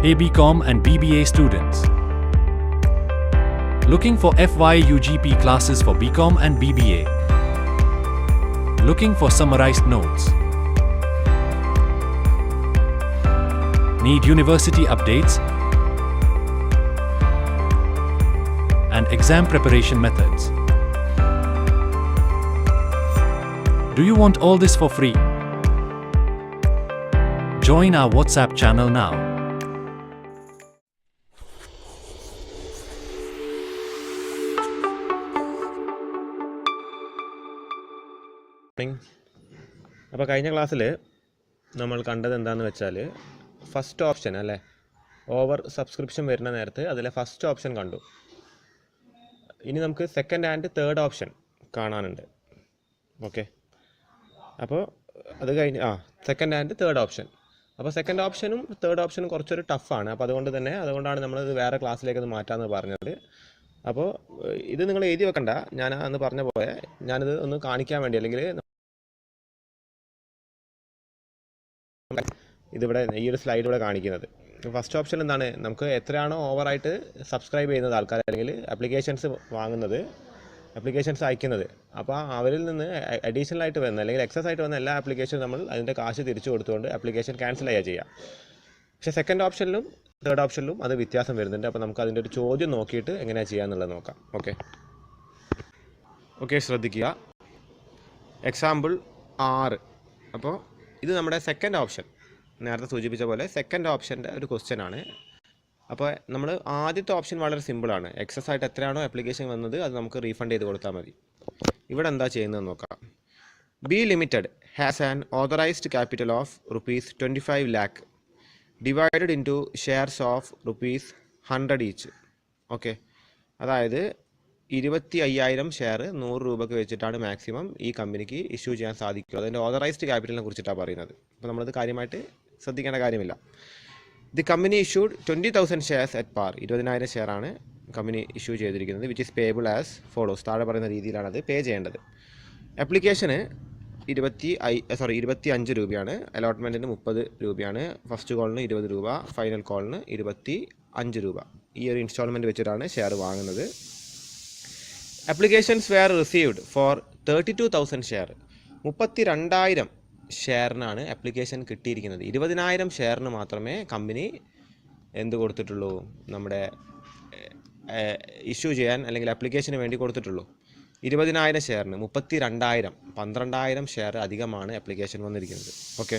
Hey BCom and BBA students. Looking for FY UGP classes for BCom and BBA. Looking for summarized notes. Need university updates and exam preparation methods. Do you want all this for free? Join our WhatsApp channel now. അപ്പോൾ കഴിഞ്ഞ ക്ലാസ്സിൽ നമ്മൾ കണ്ടത് എന്താണെന്ന് വെച്ചാൽ first option അല്ലേ, over subscription വരുന്ന നേരത്ത് അതിലെ ഫസ്റ്റ് ഓപ്ഷൻ കണ്ടു. ഇനി നമുക്ക് സെക്കൻഡ് ആൻഡ് തേർഡ് ഓപ്ഷൻ കാണാനുണ്ട്. ഓക്കെ, അപ്പോൾ അത് കഴിഞ്ഞ് സെക്കൻഡ് ആൻഡ് തേർഡ് ഓപ്ഷൻ. അപ്പോൾ സെക്കൻഡ് ഓപ്ഷനും തേർഡ് ഓപ്ഷനും കുറച്ചൊരു ടഫാണ്. അപ്പോൾ അതുകൊണ്ടാണ് നമ്മളിത് വേറെ ക്ലാസ്സിലേക്ക് അത് മാറ്റാമെന്ന് പറഞ്ഞത്. അപ്പോൾ ഇത് നിങ്ങൾ എഴുതി വെക്കണ്ട, ഞാൻ അന്ന് പറഞ്ഞ പോലെ ഞാനിത് ഒന്ന് കാണിക്കാൻ വേണ്ടി, അല്ലെങ്കിൽ ഇതിവിടെ ഈ ഒരു സ്ലൈഡ് ഇവിടെ കാണിക്കുന്നത്. ഫസ്റ്റ് ഓപ്ഷൻ എന്താണ്, നമുക്ക് എത്രയാണോ ഓവറായിട്ട് സബ്സ്ക്രൈബ് ചെയ്യുന്നത് ആൾക്കാർ, അല്ലെങ്കിൽ ആപ്ലിക്കേഷൻസ് വാങ്ങുന്നത്, ആപ്ലിക്കേഷൻസ് അയക്കുന്നത്, അപ്പോൾ അവരിൽ നിന്ന് അഡീഷണൽ ആയിട്ട് വന്ന അല്ലെങ്കിൽ എക്സസ് ആയിട്ട് വന്ന എല്ലാ ആപ്ലിക്കേഷനും നമ്മൾ അതിൻ്റെ കാശ് തിരിച്ചു കൊടുത്തുകൊണ്ട് ആപ്ലിക്കേഷൻ ക്യാൻസൽ ചെയ്യുക. പക്ഷേ സെക്കൻഡ് ഓപ്ഷനിലും തേർഡ് ഓപ്ഷനിലും അത് വ്യത്യാസം വരുന്നുണ്ട്. അപ്പോൾ നമുക്ക് അതിൻ്റെ ഒരു ചോദ്യം നോക്കിയിട്ട് എങ്ങനെയാണ് ചെയ്യാന്നുള്ളത് നോക്കാം. ഓക്കെ, ശ്രദ്ധിക്കുക. എക്സാമ്പിൾ 6. അപ്പോൾ ഇത് നമ്മുടെ സെക്കൻഡ് ഓപ്ഷൻ, നേരത്തെ സൂചിപ്പിച്ച പോലെ സെക്കൻഡ് ഓപ്ഷൻ്റെ ഒരു ക്വസ്റ്റ്യൻ ആണ്. അപ്പോൾ നമ്മൾ ആദ്യത്തെ ഓപ്ഷൻ വളരെ സിമ്പിളാണ്. എക്സസ് ആയിട്ട് എത്രയാണോ ആപ്ലിക്കേഷൻ വന്നത് അത് നമുക്ക് റീഫണ്ട് ചെയ്ത് കൊടുത്താൽ മതി. ഇവിടെ എന്താ ചെയ്യുന്നത് നോക്കാം. B limited has an authorised capital of ₹25 lakh divided into shares of ₹100 each. Okay, അതായത് 25,000 ഷെയർ 100 രൂപയ്ക്ക് വെച്ചിട്ടാണ് മാക്സിമം ഈ കമ്പനിക്ക് ഇഷ്യൂ ചെയ്യാൻ സാധിക്കുക. അതിൻ്റെ ഓതറൈസ്ഡ് ക്യാപിറ്റലിനെ കുറിച്ചിട്ടാണ് പറയുന്നത്. അപ്പോൾ നമ്മളത് കാര്യമായിട്ട് ശ്രദ്ധിക്കേണ്ട കാര്യമില്ല. The company issued 20,000 shares at par. 20,000 ഷെയറാണ് കമ്പനി ഇഷ്യൂ ചെയ്തിരിക്കുന്നത്. Which is payable as follows. താഴെ പറയുന്ന രീതിയിലാണ് അത് പേ ചെയ്യേണ്ടത്. ആപ്ലിക്കേഷന് 25 രൂപയാണ്, അലോട്ട്മെൻറ്റിന് 30 രൂപയാണ്, ഫസ്റ്റ് കോളിന് 20 രൂപ, ഫൈനൽ കോളിന് 25 രൂപ. ഈ ഒരു ഇൻസ്റ്റാൾമെൻറ്റ് വെച്ചിട്ടാണ് ഷെയർ വാങ്ങുന്നത്. Applications were received for 32,000 share. 32,000 ഷെയറിനാണ് ആപ്ലിക്കേഷൻ കിട്ടിയിരിക്കുന്നത്. 20,000 ഷെയറിന് മാത്രമേ കമ്പനി എന്ത് കൊടുത്തിട്ടുള്ളൂ, നമ്മുടെ ഇഷ്യൂ ചെയ്യാൻ അല്ലെങ്കിൽ ആപ്ലിക്കേഷന് വേണ്ടി കൊടുത്തിട്ടുള്ളൂ. 20,000 ഷെയറിന് 32,000, 12,000 ഷെയർ അധികമാണ് ആപ്ലിക്കേഷൻ വന്നിരിക്കുന്നത്. ഓക്കെ,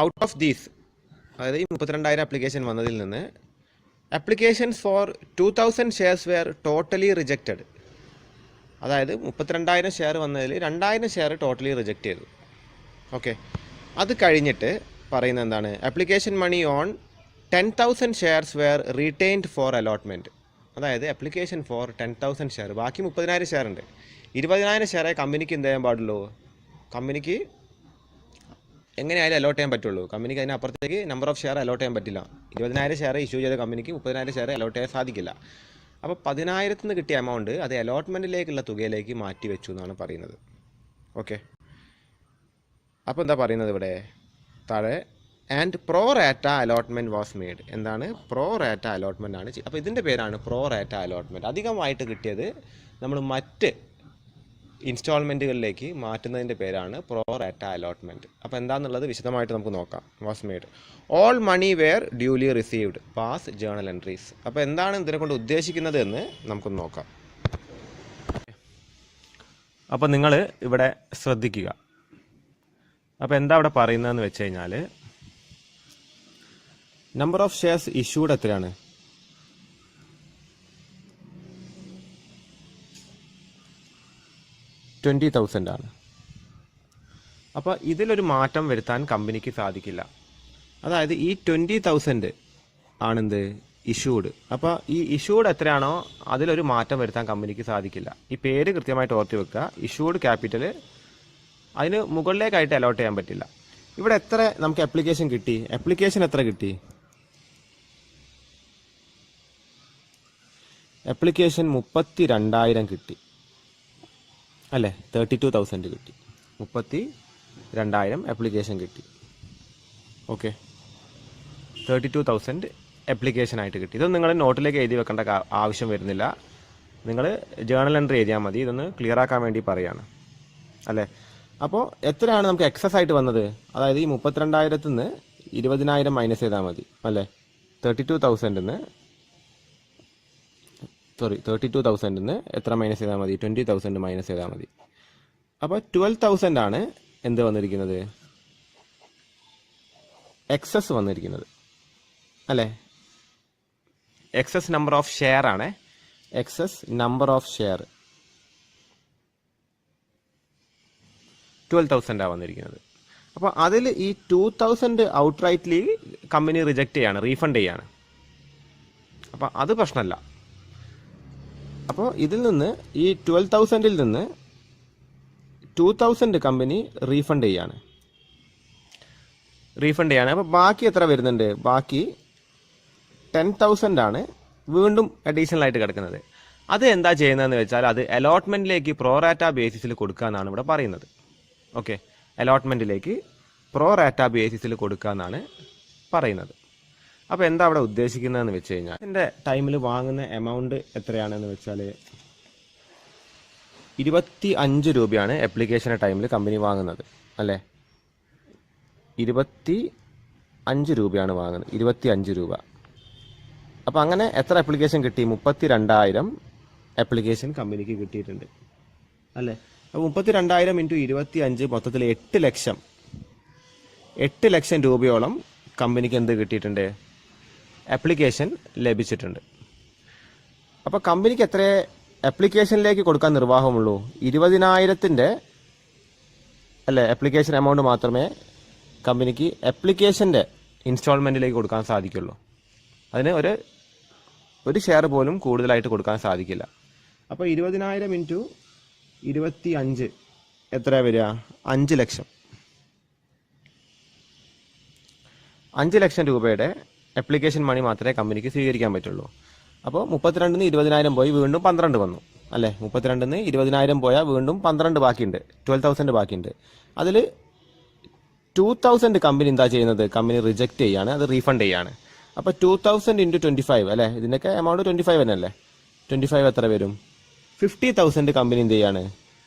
ഔട്ട് ഓഫ് ദീസ്, അതായത് ഈ 32,000 ആപ്ലിക്കേഷൻ വന്നതിൽ നിന്ന് applications for 2,000 shares were totally rejected. അതായത് 32,000 ഷെയർ വന്നതിൽ 2,000 ഷെയർ ടോട്ടലി റിജക്റ്റ് ചെയ്തു. ഓക്കെ, അത് കഴിഞ്ഞിട്ട് പറയുന്നത് എന്താണ്, application money on 10,000 shares were retained for allotment. അതായത് ആപ്ലിക്കേഷൻ ഫോർ 10,000 ഷെയർ, ബാക്കി 30,000 ഷെയർ ഉണ്ട്. 20,000 ഷെയറെ കമ്പനിക്ക് എന്ത് ചെയ്യാൻ പാടുള്ളൂ, കമ്പനിക്ക് എങ്ങനെയായാലും അലോട്ട് ചെയ്യാൻ പറ്റുള്ളൂ. കമ്പനിക്ക് അതിനപ്പുറത്തേക്ക് നമ്പർ ഓഫ് ഷെയർ അലോട്ട് ചെയ്യാൻ പറ്റില്ല. 20,000 ഷെയർ ഇഷ്യൂ ചെയ്ത കമ്പനിക്ക് 30,000 ഷെയർ അലോട്ട് ചെയ്യാൻ സാധിക്കില്ല. അപ്പോൾ 10,000 നിന്ന് കിട്ടിയ എമൗണ്ട് അത് അലോട്ട്മെൻറ്റിലേക്കുള്ള തുകയിലേക്ക് മാറ്റി വെച്ചു എന്നാണ് പറയുന്നത്. ഓക്കെ, അപ്പോൾ എന്താ പറയുന്നത് ഇവിടെ താഴെ, and pro rata allotment was made. എന്താണ് പ്രോ റാറ്റ അലോട്ട്മെൻ്റ് ആണ്. അപ്പോൾ ഇതിൻ്റെ പേരാണ് പ്രോ റാറ്റ അലോട്ട്മെൻറ്റ്. അധികമായിട്ട് കിട്ടിയത് നമ്മൾ മറ്റ് ഇൻസ്റ്റാൾമെൻറ്റുകളിലേക്ക് മാറ്റുന്നതിൻ്റെ പേരാണ് പ്രോ റാറ്റ അലോട്ട്മെൻറ്റ്. അപ്പോൾ എന്താണെന്നുള്ളത് വിശദമായിട്ട് നമുക്ക് നോക്കാം. Was made all money were duly received pass journal entries. അപ്പോൾ എന്താണ് ഇതിനെ കൊണ്ട് ഉദ്ദേശിക്കുന്നത് എന്ന് നമുക്കൊന്ന് നോക്കാം. അപ്പോൾ നിങ്ങൾ ഇവിടെ ശ്രദ്ധിക്കുക. അപ്പോൾ എന്താ ഇവിടെ പറയുന്നതെന്ന് വെച്ച് കഴിഞ്ഞാൽ, നമ്പർ ഓഫ് ഷെയർസ് ഇഷ്യൂഡ് എത്രയാണ്, 20,000 ആണ്. അപ്പോൾ ഇതിലൊരു മാറ്റം വരുത്താൻ കമ്പനിക്ക് സാധിക്കില്ല. അതായത് ഈ 20,000 ആണെന്ത് ഇഷ്യൂഡ്. അപ്പോൾ ഈ ഇഷ്യൂഡ് എത്രയാണോ അതിലൊരു മാറ്റം വരുത്താൻ കമ്പനിക്ക് സാധിക്കില്ല. ഈ പേര് കൃത്യമായിട്ട് ഓർത്ത് വെക്കുക. ഇഷ്യൂഡ് ക്യാപിറ്റൽ, അതിന് മുകളിലേക്കായിട്ട് അലോട്ട് ചെയ്യാൻ പറ്റില്ല. ഇവിടെ എത്ര നമുക്ക് ആപ്ലിക്കേഷൻ കിട്ടി, ആപ്ലിക്കേഷൻ എത്ര കിട്ടി, ആപ്ലിക്കേഷൻ 32,000 കിട്ടി അല്ലേ, 32,000 കിട്ടി. 32,000 ആപ്ലിക്കേഷൻ കിട്ടി. ഓക്കെ, 32,000 ആപ്ലിക്കേഷനായിട്ട് കിട്ടി. ഇതൊന്നും നിങ്ങൾ നോട്ടിലേക്ക് എഴുതി വെക്കേണ്ട ആവശ്യം വരുന്നില്ല. നിങ്ങൾ ജേണൽ എൻട്രി എഴുതിയാൽ മതി. ഇതൊന്ന് ക്ലിയർ ആക്കാൻ വേണ്ടി പറയുകയാണ് അല്ലേ. അപ്പോൾ എത്രയാണ് നമുക്ക് എക്സസ് ആയിട്ട് വന്നത്? അതായത് ഈ 32,000 നിന്ന് 20,000 മൈനസ് ചെയ്താൽ മതി അല്ലേ. 32,000 നിന്ന് എത്ര മൈനസ് ചെയ്താൽ മതി? 20,000 മൈനസ് ചെയ്താൽ മതി. അപ്പോൾ 12,000 ആണ് എന്ത് വന്നിരിക്കുന്നത്? എക്സസ് വന്നിരിക്കുന്നത് അല്ലേ. എക്സസ് നമ്പർ ഓഫ് ഷെയർ ആണ്. എക്സസ് നമ്പർ ഓഫ് ഷെയർ 12,000 വന്നിരിക്കുന്നത്. അപ്പോൾ അതിൽ ഈ 2,000 ഔട്ട്റൈറ്റ്ലി കമ്പനി റിജക്റ്റ് ചെയ്യാണ്, റീഫണ്ട് ചെയ്യാണ്. അപ്പോൾ അത് പ്രശ്നമല്ല. അപ്പോൾ ഇതിൽ നിന്ന് ഈ 12,000-ൽ നിന്ന് 2,000 കമ്പനി റീഫണ്ട് ചെയ്യാണ്. അപ്പോൾ ബാക്കി എത്ര വരുന്നുണ്ട്? ബാക്കി 10,000 ആണ് വീണ്ടും അഡീഷണൽ ആയിട്ട് കിടക്കുന്നത്. അത് എന്താ ചെയ്യുന്നതെന്ന് വെച്ചാൽ അത് അലോട്ട്മെൻറ്റിലേക്ക് പ്രോറാറ്റ ബേസിസിൽ കൊടുക്കുക എന്നാണ് ഇവിടെ പറയുന്നത്. ഓക്കെ, അലോട്ട്മെൻറ്റിലേക്ക് പ്രോറാറ്റ ബേസിസിൽ കൊടുക്കുക എന്നാണ് പറയുന്നത്. അപ്പോൾ എന്താ അവിടെ ഉദ്ദേശിക്കുന്നതെന്ന് വെച്ച് കഴിഞ്ഞാൽ എൻ്റെ ടൈമിൽ വാങ്ങുന്ന എമൗണ്ട് എത്രയാണെന്ന് വെച്ചാൽ 25 രൂപയാണ് ആപ്ലിക്കേഷൻ ടൈമിൽ കമ്പനി വാങ്ങുന്നത് അല്ലേ. 25 രൂപയാണ് വാങ്ങുന്നത്, 25 രൂപ. അപ്പോൾ അങ്ങനെ എത്ര ആപ്ലിക്കേഷൻ കിട്ടി? 32,000 ആപ്ലിക്കേഷൻ കമ്പനിക്ക് കിട്ടിയിട്ടുണ്ട് അല്ലേ. അപ്പോൾ 32,000 ഇൻറ്റു 25 മൊത്തത്തിൽ 8 ലക്ഷം രൂപയോളം കമ്പനിക്ക് എന്ത് കിട്ടിയിട്ടുണ്ട്? ആപ്ലിക്കേഷൻ ലഭിച്ചിട്ടുണ്ട്. അപ്പോൾ കമ്പനിക്ക് എത്ര ആപ്ലിക്കേഷനിലേക്ക് കൊടുക്കാൻ നിർവാഹമുള്ളൂ? 20,000 അല്ലേ ആപ്ലിക്കേഷൻ എമൗണ്ട് മാത്രമേ കമ്പനിക്ക് ആപ്ലിക്കേഷൻ്റെ ഇൻസ്റ്റാൾമെൻറ്റിലേക്ക് കൊടുക്കാൻ സാധിക്കുള്ളൂ. അതിന് ഒരു ഷെയർ പോലും കൂടുതലായിട്ട് കൊടുക്കാൻ സാധിക്കില്ല. അപ്പോൾ 20,000 ഇൻറ്റു 25 എത്ര വരിക? 5 ലക്ഷം. 5 ലക്ഷം രൂപയുടെ ആപ്ലിക്കേഷൻ മണി മാത്രമേ കമ്പനിക്ക് സ്വീകരിക്കാൻ പറ്റുള്ളൂ. അപ്പോൾ 32-ന് 20,000 പോയി വീണ്ടും 12 വന്നു അല്ലേ. 32-ന് 20,000 പോയാൽ വീണ്ടും 12 ബാക്കിയുണ്ട്, 12,000 ബാക്കിയുണ്ട്. അതിൽ 2,000 കമ്പനി എന്താ ചെയ്യുന്നത്? കമ്പനി റിജക്റ്റ് ചെയ്യാണ്, അത് റീഫണ്ട് ചെയ്യാണ്. അപ്പോൾ 2,000 ഇൻറ്റു 25 അല്ലേ, ഇതിൻ്റെയൊക്കെ എമൗണ്ട് 25 തന്നെ അല്ലേ. 25 എത്ര വരും? 50,000 കമ്പനി എന്ത് ചെയ്യാണ്?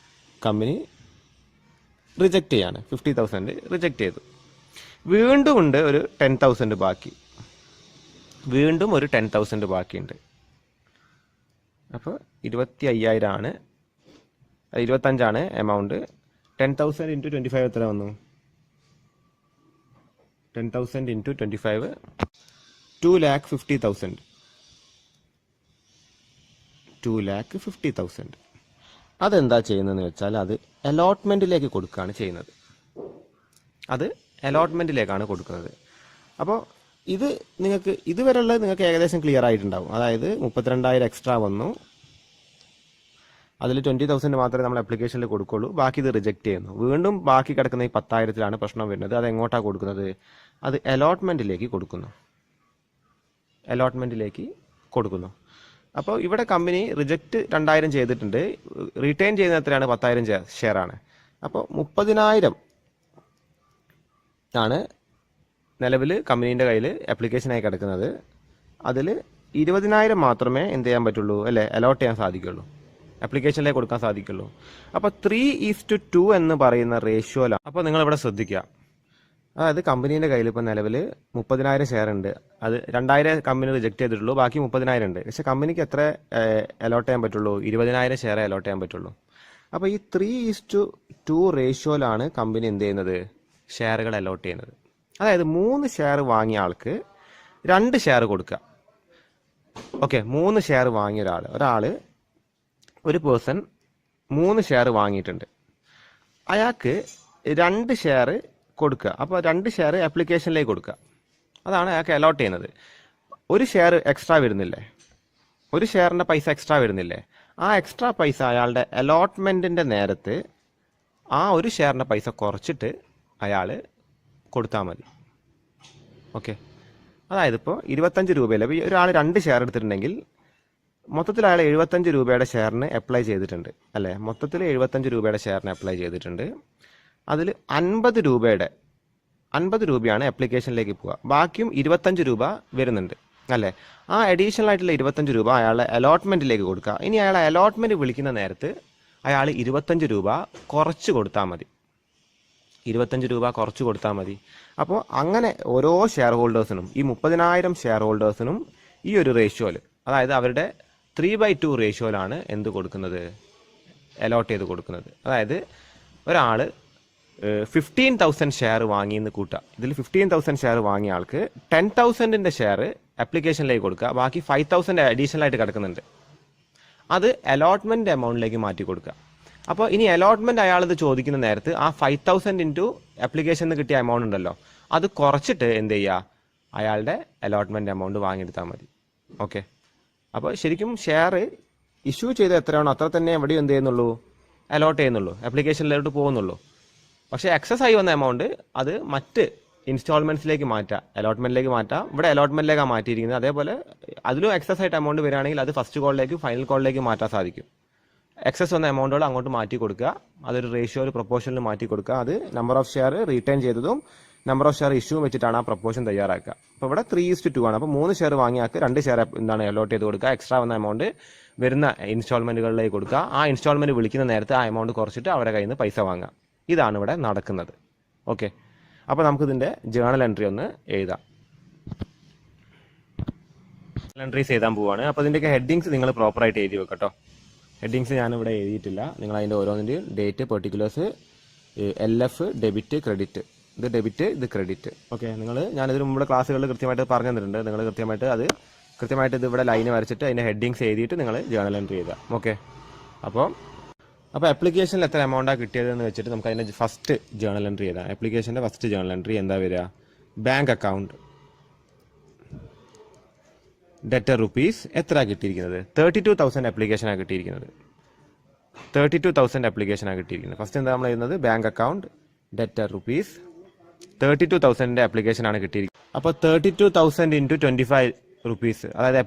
കമ്പനി റിജക്റ്റ് ചെയ്യാണ്. 50,000 റിജക്റ്റ് ചെയ്തു. വീണ്ടും ഉണ്ട് ഒരു 10,000 ബാക്കി. വീണ്ടും ഒരു 10,000 ബാക്കിയുണ്ട്. അപ്പോൾ 25,000 ആണ്, 25 എമൗണ്ട്. 10,000 ഇൻറ്റു 25 എത്ര വന്നു? 10,000 ഇൻറ്റു 25 2,50,000. 2,50,000. അതെന്താ ചെയ്യുന്നതെന്ന് വെച്ചാൽ അത് അലോട്ട്മെൻറ്റിലേക്ക് കൊടുക്കുകയാണ് ചെയ്യുന്നത്. അത് അലോട്ട്മെൻറ്റിലേക്കാണ് കൊടുക്കുന്നത്. അപ്പോൾ ഇത് നിങ്ങൾക്ക് ഇതുവരെയുള്ളത് നിങ്ങൾക്ക് ഏകദേശം ക്ലിയർ ആയിട്ടുണ്ടാവും. അതായത് 32,000 എക്സ്ട്രാ വന്നു, അതിൽ 20,000 മാത്രമേ നമ്മൾ ആപ്ലിക്കേഷനിൽ കൊടുക്കുള്ളൂ, ബാക്കി ഇത് റിജക്റ്റ് ചെയ്യുന്നു. വീണ്ടും ബാക്കി കിടക്കുന്ന ഈ 10,000-ലാണ് പ്രശ്നം വരുന്നത്. അത് എങ്ങോട്ടാണ് കൊടുക്കുന്നത്? അത് അലോട്ട്മെൻറ്റിലേക്ക് കൊടുക്കുന്നു. അപ്പോൾ ഇവിടെ കമ്പനി റിജക്റ്റ് 2,000 ചെയ്തിട്ടുണ്ട്, റീറ്റെയിൻ ചെയ്യുന്ന എത്രയാണ്? 10,000 ഷെയറാണ്. അപ്പോൾ 30,000 ആണ് നിലവിൽ കമ്പനീൻ്റെ കയ്യിൽ ആപ്ലിക്കേഷനായി കിടക്കുന്നത്. അതിൽ 20,000 മാത്രമേ എന്ത് ചെയ്യാൻ പറ്റുള്ളൂ അല്ലേ, അലോട്ട് ചെയ്യാൻ സാധിക്കുള്ളൂ, ആപ്ലിക്കേഷനിലേക്ക് കൊടുക്കാൻ സാധിക്കുള്ളൂ. അപ്പോൾ 3:2 എന്ന് പറയുന്ന റേഷ്യോയിലാണ്. അപ്പോൾ നിങ്ങളിവിടെ ശ്രദ്ധിക്കുക. അതായത് കമ്പനീൻ്റെ കയ്യിൽ ഇപ്പോൾ നിലവിൽ 30,000 ഷെയർ ഉണ്ട്. അത് 2,000 കമ്പനി റിജക്റ്റ് ചെയ്തിട്ടുള്ളൂ, ബാക്കി 30,000 ഉണ്ട്. പക്ഷേ കമ്പനിക്ക് എത്ര അലോട്ട് ചെയ്യാൻ പറ്റുള്ളൂ? 20,000 ഷെയർ അലോട്ട് ചെയ്യാൻ പറ്റുള്ളൂ. അപ്പോൾ ഈ 3:2 റേഷ്യോയിലാണ് കമ്പനി എന്ത് ചെയ്യുന്നത്? ഷെയറുകൾ അലോട്ട് ചെയ്യുന്നത്. അതായത് 3 ഷെയർ വാങ്ങിയ ആൾക്ക് 2 ഷെയർ കൊടുക്കുക. ഓക്കെ, 3 ഷെയർ വാങ്ങിയ ഒരു പേഴ്സൺ 3 ഷെയർ വാങ്ങിയിട്ടുണ്ട്. അയാൾക്ക് 2 ഷെയർ കൊടുക്കുക. അപ്പോൾ 2 ഷെയർ ആപ്ലിക്കേഷനിലേക്ക് കൊടുക്കുക. അതാണ് അയാൾക്ക് അലോട്ട് ചെയ്യുന്നത്. ഒരു ഷെയർ എക്സ്ട്രാ വരുന്നില്ലേ? ഒരു ഷെയറിൻ്റെ പൈസ എക്സ്ട്രാ വരുന്നില്ലേ? ആ എക്സ്ട്രാ പൈസ അയാളുടെ അലോട്ട്മെൻറ്റിൻ്റെ നേരത്ത് ആ ഒരു ഷെയറിൻ്റെ പൈസ കുറച്ചിട്ട് അയാൾ കൊടുത്താൽ മതി. ഓക്കെ, അതായത് ഇപ്പോൾ 25 രൂപയിൽ ഒരാൾ 2 ഷെയർ എടുത്തിട്ടുണ്ടെങ്കിൽ മൊത്തത്തിൽ അയാൾ 75 രൂപയുടെ ഷെയറിന് അപ്ലൈ ചെയ്തിട്ടുണ്ട് അല്ലേ. മൊത്തത്തിൽ 75 രൂപയുടെ ഷെയറിന് അപ്ലൈ ചെയ്തിട്ടുണ്ട്. അതിൽ 50 രൂപയുടെ 50 രൂപയാണ് ആപ്ലിക്കേഷനിലേക്ക് പോവുക. ബാക്കിയും 25 രൂപ വരുന്നുണ്ട് അല്ലേ. ആ അഡീഷണൽ ആയിട്ടുള്ള 25 രൂപ അയാളുടെ അലോട്ട്മെൻറ്റിലേക്ക് കൊടുക്കുക. ഇനി അയാളെ അലോട്ട്മെൻറ്റ് വിളിക്കുന്ന നേരത്ത് അയാൾ 25 രൂപ കുറച്ച് കൊടുത്താൽ മതി. 25 രൂപ കുറച്ച് കൊടുത്താൽ മതി. അപ്പോൾ അങ്ങനെ ഓരോ ഷെയർ ഹോൾഡേഴ്സിനും, ഈ 30,000 ഷെയർ ഹോൾഡേഴ്സിനും ഈ ഒരു റേഷ്യോയിൽ, അതായത് അവരുടെ 3/2 റേഷ്യോയിലാണ് എന്ത് കൊടുക്കുന്നത്, അലോട്ട് ചെയ്ത് കൊടുക്കുന്നത്. അതായത് ഒരാൾ 15,000 ഷെയർ വാങ്ങിയെന്ന് കൂട്ടുക. ഇതിൽ 15,000 ഷെയർ വാങ്ങിയ ആൾക്ക് 10,000ൻ്റെ ഷെയർ ആപ്ലിക്കേഷനിലേക്ക് കൊടുക്കുക. ബാക്കി 5,000 അഡീഷണൽ ആയിട്ട് കിടക്കുന്നുണ്ട്. അത് അലോട്ട്മെൻറ്റ് എമൗണ്ടിലേക്ക് മാറ്റി കൊടുക്കുക. അപ്പോൾ ഇനി അലോട്ട്മെൻറ്റ് അയാളിത് ചോദിക്കുന്ന നേരത്ത് ആ 5,000 ഇൻറ്റു ആപ്ലിക്കേഷനിൽ നിന്ന് കിട്ടിയ എമൗണ്ട് ഉണ്ടല്ലോ, അത് കുറച്ചിട്ട് എന്ത് ചെയ്യുക, അയാളുടെ അലോട്ട്മെൻറ്റ് എമൗണ്ട് വാങ്ങിയെടുത്താൽ മതി. ഓക്കെ. അപ്പോൾ ശരിക്കും ഷെയർ ഇഷ്യൂ ചെയ്ത് എത്രയാണോ അത്ര തന്നെ എവിടെയും എന്ത് ചെയ്യുന്നുള്ളൂ, അലോട്ട് ചെയ്യുന്നുള്ളൂ, ആപ്ലിക്കേഷനിലോട്ട് പോകുന്നുള്ളൂ. പക്ഷേ എക്സസ് ആയി വന്ന എമൗണ്ട് അത് മറ്റ് ഇൻസ്റ്റാൾമെൻറ്റ്സിലേക്ക് മാറ്റാം, അലോട്ട്മെൻറ്റിലേക്ക് മാറ്റാം. ഇവിടെ അലോട്ട്മെൻറ്റിലേക്കാണ് മാറ്റിയിരിക്കുന്നത്. അതേപോലെ അതിലും എക്സസ് ആയിട്ട് എമൗണ്ട് വരികയാണെങ്കിൽ അത് ഫസ്റ്റ് കോളിലേക്ക് ഫൈനൽ കോളിലേക്ക് മാറ്റാൻ സാധിക്കും. എക്സസ് വന്ന എമൗണ്ടുകൾ അങ്ങോട്ട് മാറ്റി കൊടുക്കുക, അതൊരു റേഷ്യോയിൽ പ്രൊപ്പോർഷനിൽ മാറ്റി കൊടുക്കുക. അത് നമ്പർ ഓഫ് ഷെയർ റീറ്റേൺ ചെയ്തതും നമ്പർ ഓഫ് ഷെയർ ഇഷ്യൂ വെച്ചിട്ടാണ് ആ പ്രൊപ്പോർഷൻ തയ്യാറാക്കുക. അപ്പോൾ ഇവിടെ 3:2 ആണ്. അപ്പോൾ 3 ഷെയർ വാങ്ങിയാൾക്ക് 2 ഷെയർ എന്താണ് അലോട്ട് ചെയ്ത് കൊടുക്കുക. എക്സ്ട്രാ വന്ന എമൗണ്ട് വരുന്ന ഇൻസ്റ്റാൾമെൻറ്റുകളിലേക്ക് കൊടുക്കുക. ആ ഇൻസ്റ്റാൾമെൻറ്റ് വിളിക്കുന്ന നേരത്തെ ആ എമൗണ്ട് കുറച്ചിട്ട് അവരുടെ കയ്യിൽ നിന്ന് പൈസ വാങ്ങുക. ഇതാണ് ഇവിടെ നടക്കുന്നത്. ഓക്കെ. അപ്പോൾ നമുക്കിതിൻ്റെ ജേണൽ എൻട്രി ഒന്ന് എഴുതാം. എൻട്രീസ് എഴുതാൻ പോവുകയാണ്. അപ്പോൾ ഇതിൻ്റെയൊക്കെ ഹെഡിങ്സ് നിങ്ങൾ പ്രോപ്പറായിട്ട് എഴുതി വെക്കട്ടോ. ഹെഡിങ്സ് ഞാനിവിടെ എഴുതിയിട്ടില്ല. നിങ്ങൾ അതിൻ്റെ ഓരോന്നിൻ്റെയും date, particulars, LF, debit, credit. ഇത് ഡെബിറ്റ്, ഇത് ക്രെഡിറ്റ്. ഓക്കെ. ഞാനിതിന് മുമ്പ് ക്ലാസ്സുകളിൽ കൃത്യമായിട്ട് പറഞ്ഞു തന്നിട്ടുണ്ട്. നിങ്ങൾ കൃത്യമായിട്ട് ഇത് ഇവിടെ ലൈന് വരച്ചിട്ട് അതിൻ്റെ ഹെഡിങ്സ് എഴുതിയിട്ട് നിങ്ങൾ ജേണൽ എൻട്രി ചെയ്താൽ. ഓക്കെ. അപ്പോൾ ആപ്ലിക്കേഷനിൽ എത്ര എമൗണ്ടാണ് കിട്ടിയതെന്ന് വെച്ചിട്ട് നമുക്ക് അതിൻ്റെ ഫസ്റ്റ് ജേണൽ എൻട്രി ചെയ്താൽ. ആപ്ലിക്കേഷൻ്റെ ഫസ്റ്റ് ജേണൽ എൻട്രി എന്താ വരിക, ബാങ്ക് അക്കൗണ്ട് ഡെറ്റർ റുപ്പീസ് എത്ര കിട്ടിയിരിക്കുന്നത്, 32,000 ആപ്ലിക്കേഷനാണ് കിട്ടിയിരിക്കുന്നത്. 32,000 ആപ്ലിക്കേഷനാണ് കിട്ടിയിരിക്കുന്നത്. ഫസ്റ്റ് എന്താ നമ്മൾ ചെയ്യുന്നത്, ബാങ്ക് അക്കൗണ്ട് ഡെറ്റർ റുപ്പീസ് 32,000ൻ്റെ ആപ്ലിക്കേഷനാണ് കിട്ടിയിരിക്കുന്നത്. അപ്പോൾ 32,000 ഇൻറ്റു 25 റുപ്പീസ്, അതായത്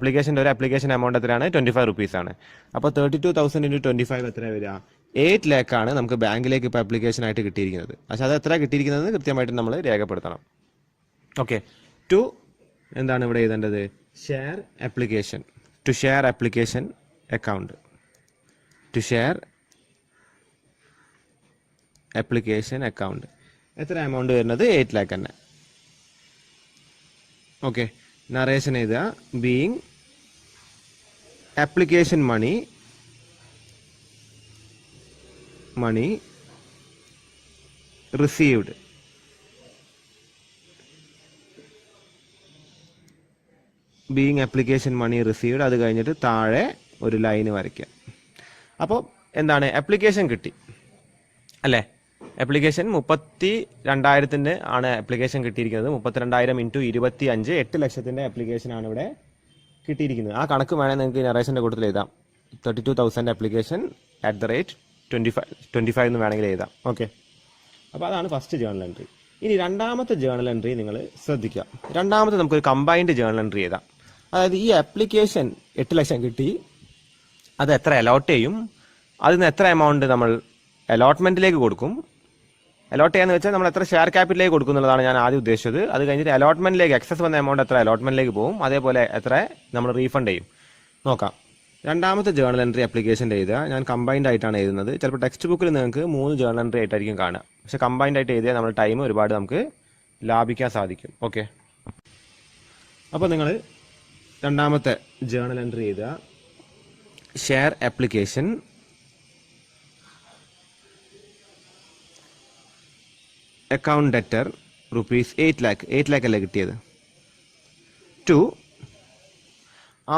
ഒരു ആപ്ലിക്കേഷൻ എമൗണ്ട് എത്രയാണ്, 25 റുപ്പീസാണ്. അപ്പോൾ 32,000 ഇൻറ്റു 25 എത്ര വരിക, 8 ലാഖാണ് നമുക്ക് ബാങ്കിലേക്ക് ഇപ്പോൾ ആപ്ലിക്കേഷനായിട്ട് കിട്ടിയിരിക്കുന്നത്. പക്ഷേ അത് എത്ര കിട്ടിയിരിക്കുന്നത് കൃത്യമായിട്ട് നമ്മൾ രേഖപ്പെടുത്തണം. ഓക്കെ. എന്താണ് ഇവിടെ എഴുതേണ്ടത്, share application, to share application account, to share application account എത്ര എമൗണ്ട് വരുന്നത്, 8 ലാഖ് തന്നെ. ഓക്കെ. നറേഷൻ എഴുതുക, ബീയിങ് ആപ്ലിക്കേഷൻ മണി റിസീവ്ഡ് അത് കഴിഞ്ഞിട്ട് താഴെ ഒരു ലൈന് വരയ്ക്കുക. അപ്പോൾ എന്താണ്, ആപ്ലിക്കേഷൻ കിട്ടി അല്ലേ. ആപ്ലിക്കേഷൻ 32,000 ആണ് ആപ്ലിക്കേഷൻ കിട്ടിയിരിക്കുന്നത്. 32,000 ഇൻറ്റു 25, 8 ലക്ഷത്തിൻ്റെ ആപ്ലിക്കേഷനാണ് ഇവിടെ കിട്ടിയിരിക്കുന്നത്. ആ കണക്ക് വേണമെങ്കിൽ നിങ്ങൾക്ക് നറേഷൻ്റെ കൂട്ടത്തിൽ എഴുതാം. 32,000 ആപ്ലിക്കേഷൻ @25 എന്ന് വേണമെങ്കിൽ എഴുതാം. ഓക്കെ. അപ്പോൾ അതാണ് ഫസ്റ്റ് ജേണൽ എൻട്രി. ഇനി രണ്ടാമത്തെ ജേണൽ എൻട്രി നിങ്ങൾ ശ്രദ്ധിക്കുക. രണ്ടാമത്തെ നമുക്കൊരു കമ്പൈൻഡ് ജേണൽ എൻട്രി ചെയ്താം. അതായത് ഈ ആപ്ലിക്കേഷൻ 8 ലക്ഷം കിട്ടി, അത് എത്ര അലോട്ട് ചെയ്യും, അതിന് എത്ര എമൗണ്ട് നമ്മൾ അലോട്ട്മെൻറ്റിലേക്ക് കൊടുക്കും. അലോട്ട് ചെയ്യാന്ന് വെച്ചാൽ നമ്മൾ എത്ര ഷെയർ ക്യാപിറ്റലിലേക്ക് കൊടുക്കും എന്നുള്ളതാണ് ഞാൻ ആദ്യം ഉദ്ദേശിച്ചത്. അത് കഴിഞ്ഞിട്ട് അലോട്ട്മെൻറ്റിലേക്ക് എക്സസ് വന്ന എമൗണ്ട് എത്ര അലോട്ട്മെൻറ്റിലേക്ക് പോകും, അതേപോലെ എത്ര നമ്മൾ റീഫണ്ട് ചെയ്യും നോക്കാം. രണ്ടാമത്തെ ജേണൽ എൻട്രി ആപ്ലിക്കേഷൻ്റെ എഴുതുക. ഞാൻ കമ്പൈൻഡ് ആയിട്ടാണ് എഴുതുന്നത്. ചിലപ്പോൾ ടെക്സ്റ്റ് ബുക്കിൽ നിങ്ങൾക്ക് 3 ജേണൽ എൻട്രി ആയിട്ടായിരിക്കും കാണുക. പക്ഷേ കമ്പൈൻഡ് ആയിട്ട് എഴുതിയാൽ നമ്മുടെ ടൈം ഒരുപാട് നമുക്ക് ലാഭിക്കാൻ സാധിക്കും. ഓക്കെ. അപ്പോൾ നിങ്ങൾ രണ്ടാമത്തെ ജേണൽ എൻട്രി എഴുതുക, share application account debtor rupees 8 lakh അല്ലേ കിട്ടിയത്.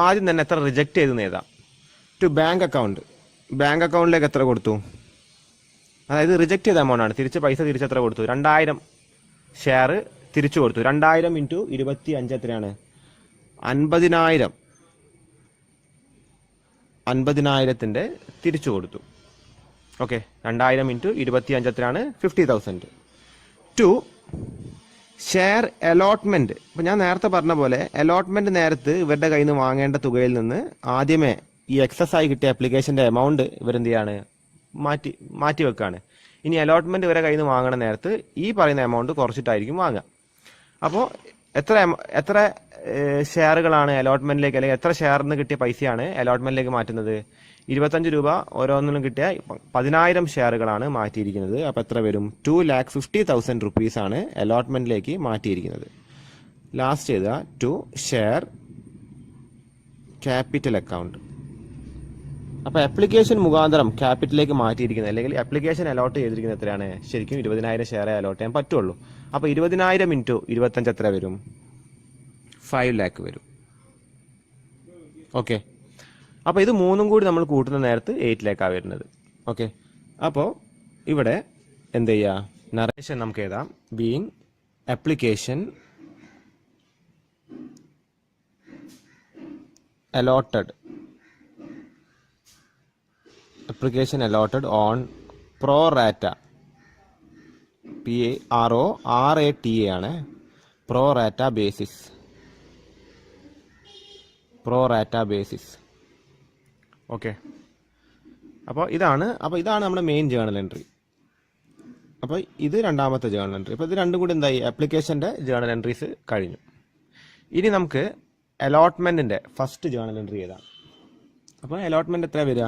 ആദ്യം തന്നെ എത്ര റിജക്റ്റ് ചെയ്തെന്ന് എഴുതാം. ബാങ്ക് അക്കൗണ്ടിലേക്ക് എത്ര കൊടുത്തു, അതായത് റിജക്റ്റ് ചെയ്ത എമൗണ്ട് ആണ്. പൈസ തിരിച്ച് എത്ര കൊടുത്തു, 2,000 ഷെയർ തിരിച്ചു കൊടുത്തു. 2,000 ഇൻറ്റു 25 എത്രയാണ്, 50,000ൻ്റെ തിരിച്ചു കൊടുത്തു. ഓക്കെ. 2,000 ഇൻറ്റു 25 എത്രയാണ്, 50,000. Share allotment. ഇപ്പോൾ ഞാൻ നേരത്തെ പറഞ്ഞ പോലെ അലോട്ട്മെൻറ്റ് നേരത്ത് ഇവരുടെ കയ്യിൽ നിന്ന് വാങ്ങേണ്ട തുകയിൽ നിന്ന് ആദ്യമേ ഈ എക്സസ് ആയി കിട്ടിയ ആപ്ലിക്കേഷൻ്റെ എമൗണ്ട് ഇവരെന്ത് ചെയ്യാണ്, മാറ്റി വെക്കുകയാണ്. ഇനി അലോട്ട്മെൻറ്റ് വരെ കയ്യിൽ നിന്ന് വാങ്ങണ നേരത്ത് ഈ പറയുന്ന എമൗണ്ട് കുറച്ചിട്ടായിരിക്കും വാങ്ങുക. അപ്പോൾ എത്ര ഷെയറുകളാണ് അലോട്ട്മെൻറ്റിലേക്ക്, അല്ലെങ്കിൽ എത്ര ഷെയറിൽ നിന്ന് കിട്ടിയ പൈസയാണ് അലോട്ട്മെൻറ്റിലേക്ക് മാറ്റുന്നത്? 25 രൂപ ഓരോന്നിനും കിട്ടിയ 10,000 ഷെയറുകളാണ് മാറ്റിയിരിക്കുന്നത്. അപ്പോൾ എത്ര വരും? 2,50,000 റുപ്പീസാണ് അലോട്ട്മെൻറ്റിലേക്ക് മാറ്റിയിരിക്കുന്നത്. ലാസ്റ്റ് ചെയ്ത ടു ഷെയർ ക്യാപിറ്റൽ അക്കൗണ്ട്. അപ്പോൾ ആപ്ലിക്കേഷൻ മുഖാന്തരം ക്യാപിറ്റലിലേക്ക് മാറ്റിയിരിക്കുന്നത്, അല്ലെങ്കിൽ ആപ്ലിക്കേഷൻ അലോട്ട് ചെയ്തിരിക്കുന്നത് എത്രയാണ്? ശരിക്കും 20,000 ഷെയറെ അലോട്ട് ചെയ്യാൻ പറ്റുള്ളൂ. അപ്പോൾ 20,000 ഇൻറ്റു 25 എത്ര വരും? 5 lakh വരും. ഓക്കെ, അപ്പോൾ ഇത് മൂന്നും കൂടി നമ്മൾ കൂട്ടുന്ന നേരത്ത് 8 lakh വരുന്നത്. ഓക്കെ, അപ്പോൾ ഇവിടെ എന്ത് ചെയ്യുക? നറേഷൻ നമുക്ക് എഴുതാം. Being application allotted, application allotted on pro rata, PRORATA ആണ്, pro rata basis, ഓക്കെ. അപ്പോൾ ഇതാണ് നമ്മുടെ മെയിൻ ജേണൽ എൻട്രി. അപ്പോൾ ഇത് രണ്ടാമത്തെ ജേണൽ എൻട്രി. അപ്പോൾ ഇത് രണ്ടും കൂടി എന്തായി? ആപ്ലിക്കേഷൻ്റെ ജേണൽ എൻട്രീസ് കഴിഞ്ഞു. ഇനി നമുക്ക് അലോട്ട്മെൻറ്റിൻ്റെ ഫസ്റ്റ് ജേണൽ എൻട്രി ചെയ്താൽ, അപ്പോൾ അലോട്ട്മെൻറ്റ് എത്ര വരിക?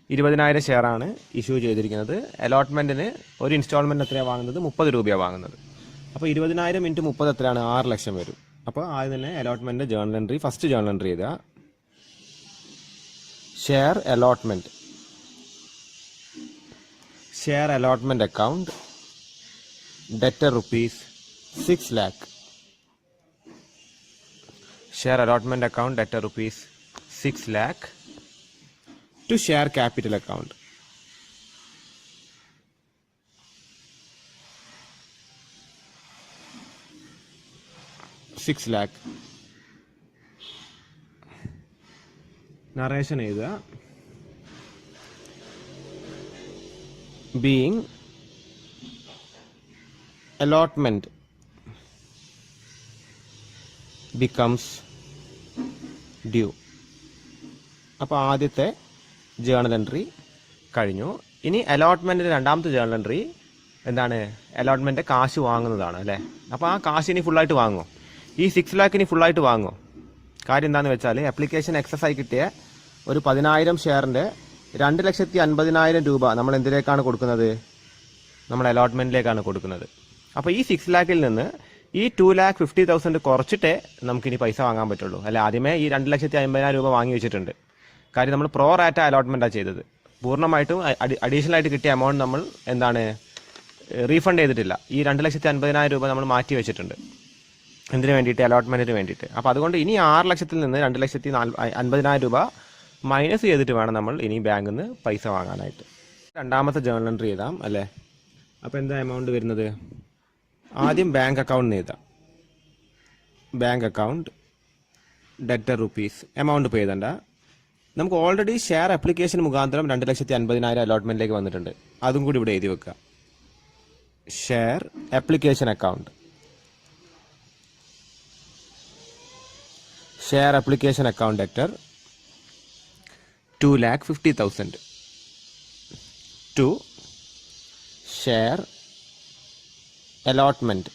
20,000 ഷെയറാണ് ഇഷ്യൂ ചെയ്തിരിക്കുന്നത്. അലോട്ട്മെൻറ്റിന് ഒരു ഇൻസ്റ്റാൾമെൻറ്റ് എത്രയാണ് വാങ്ങുന്നത്? 30 രൂപയാണ് വാങ്ങുന്നത്. അപ്പോൾ 20,000 ഇൻറ്റു 30 എത്രയാണ്? 6 ലക്ഷം വരും. അപ്പോൾ ആദ്യം തന്നെ allotment journal entry, first journal entry ചെയ്താൽ share allotment account, debtor rupees 6 lakh. Share allotment account, debtor rupees 6 lakh to share capital account. $6 lakh. Narration എഴുതുക. Being allotment becomes due. അപ്പോൾ ആദ്യത്തെ ജേണൽ എൻട്രി കഴിഞ്ഞു. ഇനി അലോട്ട്മെൻറ്റിൻ്റെ രണ്ടാമത്തെ ജേണൽ എൻട്രി എന്താണ്? Allotment കാശ് വാങ്ങുന്നതാണ് അല്ലേ. അപ്പോൾ ആ കാശ് ഇനി ഫുള്ളായിട്ട് വാങ്ങുമോ? ഈ 6 lakh ഇനി ഫുള്ളായിട്ട് വാങ്ങുമോ? കാര്യം എന്താണെന്ന് വെച്ചാൽ ആപ്ലിക്കേഷൻ എക്സസ് ആയി കിട്ടിയ ഒരു 10,000 ഷെയറിൻ്റെ 2,50,000 രൂപ നമ്മൾ എന്തിലേക്കാണ് കൊടുക്കുന്നത്? നമ്മുടെ അലോട്ട്മെൻറ്റിലേക്കാണ് കൊടുക്കുന്നത്. അപ്പോൾ ഈ 6 lakh നിന്ന് ഈ 2,50,000 കുറച്ചിട്ടേ നമുക്കിനി പൈസ വാങ്ങാൻ പറ്റുള്ളൂ. അല്ല, ആദ്യമേ ഈ 2,50,000 രൂപ വാങ്ങി വെച്ചിട്ടുണ്ട്. കാര്യം നമ്മൾ പ്രോ റാറ്റ അലോട്ട്മെൻറ്റാണ് ചെയ്തത്. പൂർണ്ണമായിട്ടും അഡീഷണൽ ആയിട്ട് കിട്ടിയ എമൗണ്ട് നമ്മൾ എന്താണ് റീഫണ്ട് ചെയ്തിട്ടില്ല. ഈ 2,50,000 രൂപ നമ്മൾ മാറ്റി വെച്ചിട്ടുണ്ട്. എന്തിനു വേണ്ടിയിട്ട്? അലോട്ട്മെൻറ്റിന് വേണ്ടിയിട്ട്. അപ്പോൾ അതുകൊണ്ട് ഇനി 6 ലക്ഷത്തിൽ നിന്ന് 2,50,000 രൂപ മൈനസ് ചെയ്തിട്ട് വേണം നമ്മൾ ഇനി ബാങ്കിൽ നിന്ന് പൈസ വാങ്ങാനായിട്ട്. രണ്ടാമത്തെ ജേണൽ എൻട്രി ചെയ്താം അല്ലേ. അപ്പോൾ എന്താ എമൗണ്ട് വരുന്നത്? ആദ്യം ബാങ്ക് അക്കൗണ്ട് എഴുതാം. Bank account, debtor rupees, amount pay ചെയ്തണ്ട. നമുക്ക് ഓൾറെഡി ഷെയർ ആപ്ലിക്കേഷൻ മുഖാന്തരം 2,50,000 അലോട്ട്മെൻറ്റിലേക്ക് വന്നിട്ടുണ്ട്. അതും കൂടി ഇവിടെ എഴുതി വെക്കുക. Share application account, share application account debtor 2,50,000 to share allotment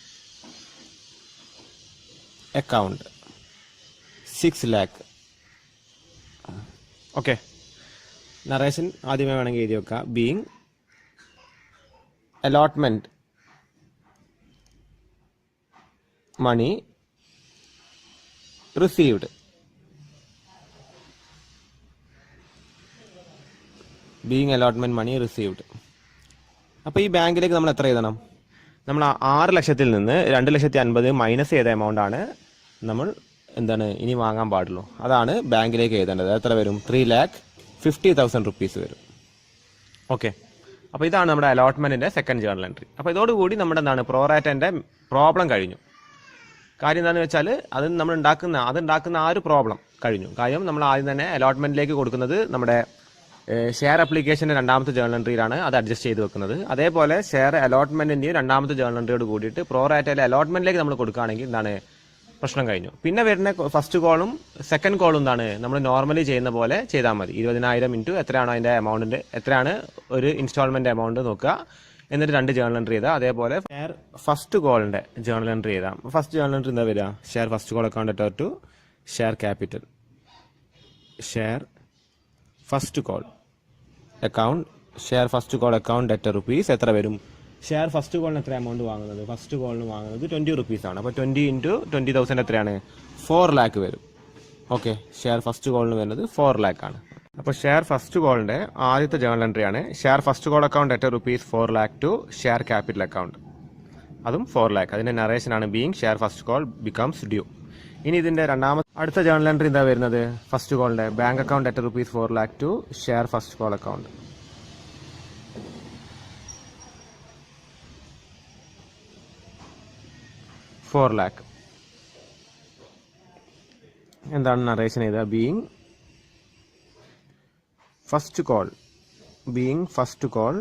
account 6 lakh. Okay, narration ആദ്യമേ വേണമെങ്കിൽ എഴുതി വെക്കുക. Being allotment money received. Being allotment money received. അപ്പോൾ ഈ ബാങ്കിലേക്ക് നമ്മൾ എത്ര എഴുതണം? നമ്മൾ 6 ലക്ഷത്തിൽ നിന്ന് 2,50,000 മൈനസ് ചെയ്ത എമൗണ്ടാണ് നമ്മൾ എന്താണ് ഇനി വാങ്ങാൻ പാടുള്ളൂ. അതാണ് ബാങ്കിലേക്ക് എഴുതേണ്ടത്. എത്ര വരും? 3,50,000 റുപ്പീസ് വരും. ഓക്കെ, അപ്പോൾ ഇതാണ് നമ്മുടെ അലോട്ട്മെൻറ്റിൻ്റെ സെക്കൻഡ് ജേണൽ എൻട്രി. അപ്പോൾ ഇതോടുകൂടി നമ്മുടെ എന്താണ് പ്രോറാറ്റൻ്റെ പ്രോബ്ലം കഴിഞ്ഞു. കാര്യം എന്താണെന്ന് വെച്ചാൽ അതുണ്ടാക്കുന്ന ആ ഒരു പ്രോബ്ലം കഴിഞ്ഞു. കാര്യം നമ്മൾ ആദ്യം തന്നെ അലോട്ട്മെൻറ്റിലേക്ക് കൊടുക്കുന്നത് നമ്മുടെ ഷെയർ അപ്ലിക്കേഷൻ്റെ രണ്ടാമത്തെ ജേണൽ എൻട്രിയിലാണ് അത് അഡ്ജസ്റ്റ് ചെയ്ത് വെക്കുന്നത്. അതേപോലെ ഷെയർ അലോട്ട്മെൻറ്റിൻ്റെയും രണ്ടാമത്തെ ജേണൽ എൻട്രിയോട് കൂടിയിട്ട് പ്രോറാറ്റയിലെ അലോട്ട്മെൻറ്റിലേക്ക് നമ്മൾ കൊടുക്കുകയാണെങ്കിൽ എന്താണ് പ്രശ്നം കഴിഞ്ഞു. പിന്നെ വരുന്ന ഫസ്റ്റ് കോളും സെക്കൻഡ് കോളും എന്താണ് നമ്മൾ നോർമലി ചെയ്യുന്ന പോലെ ചെയ്താൽ മതി. 20,000 ഇൻറ്റു എത്രയാണോ അതിൻ്റെ എമൗണ്ടിൻ്റെ എത്രയാണ് ഒരു ഇൻസ്റ്റാൾമെൻറ്റ് എമൗണ്ട് നോക്കുക. എന്നിട്ട് 2 ജേണൽ എൻട്രി ചെയ്താൽ അതേപോലെ ഷെയർ ഫസ്റ്റ് കോളിൻ്റെ ജേണൽ എൻട്രി ചെയ്താൽ ഫസ്റ്റ് ജേണൽ എൻട്രി എന്താ വരിക ഷെയർ ഫസ്റ്റ് കോൾ അക്കൗണ്ട് അറ്റർ to share capital share first call account share first call account at rupees എത്ര വരും ഷെയർ ഫസ്റ്റ് കോളിന് എത്ര എമൗണ്ട് വാങ്ങുന്നത് ഫസ്റ്റ് കോളിന് വാങ്ങുന്നത് 20 റുപ്പീസാണ് അപ്പോൾ 20 × 20,000 എത്രയാണ് 4 ലാക്ക് വരും ഓക്കെ ഷെയർ ഫസ്റ്റ് കോളിന് വരുന്നത് 4 ലാക്കാണ് അപ്പോൾ ഷെയർ ഫസ്റ്റ് കോളിൻ്റെ ആദ്യത്തെ ജേണൽ എൻട്രി ആണ് share first call account at rupees 4 lakh to share capital account അതും 4 ലാക്ക് അതിൻ്റെ നറേഷനാണ് being share first call becomes due ഇനി ഇതിൻ്റെ അടുത്ത ജേണൽ എൻട്രി എന്താ വരുന്നത് ഫസ്റ്റ് കോളിൻ്റെ bank account at rupees 4 lakh to share first call account $4 lakh എന്താണ് നറേഷൻ ചെയ്ത being first call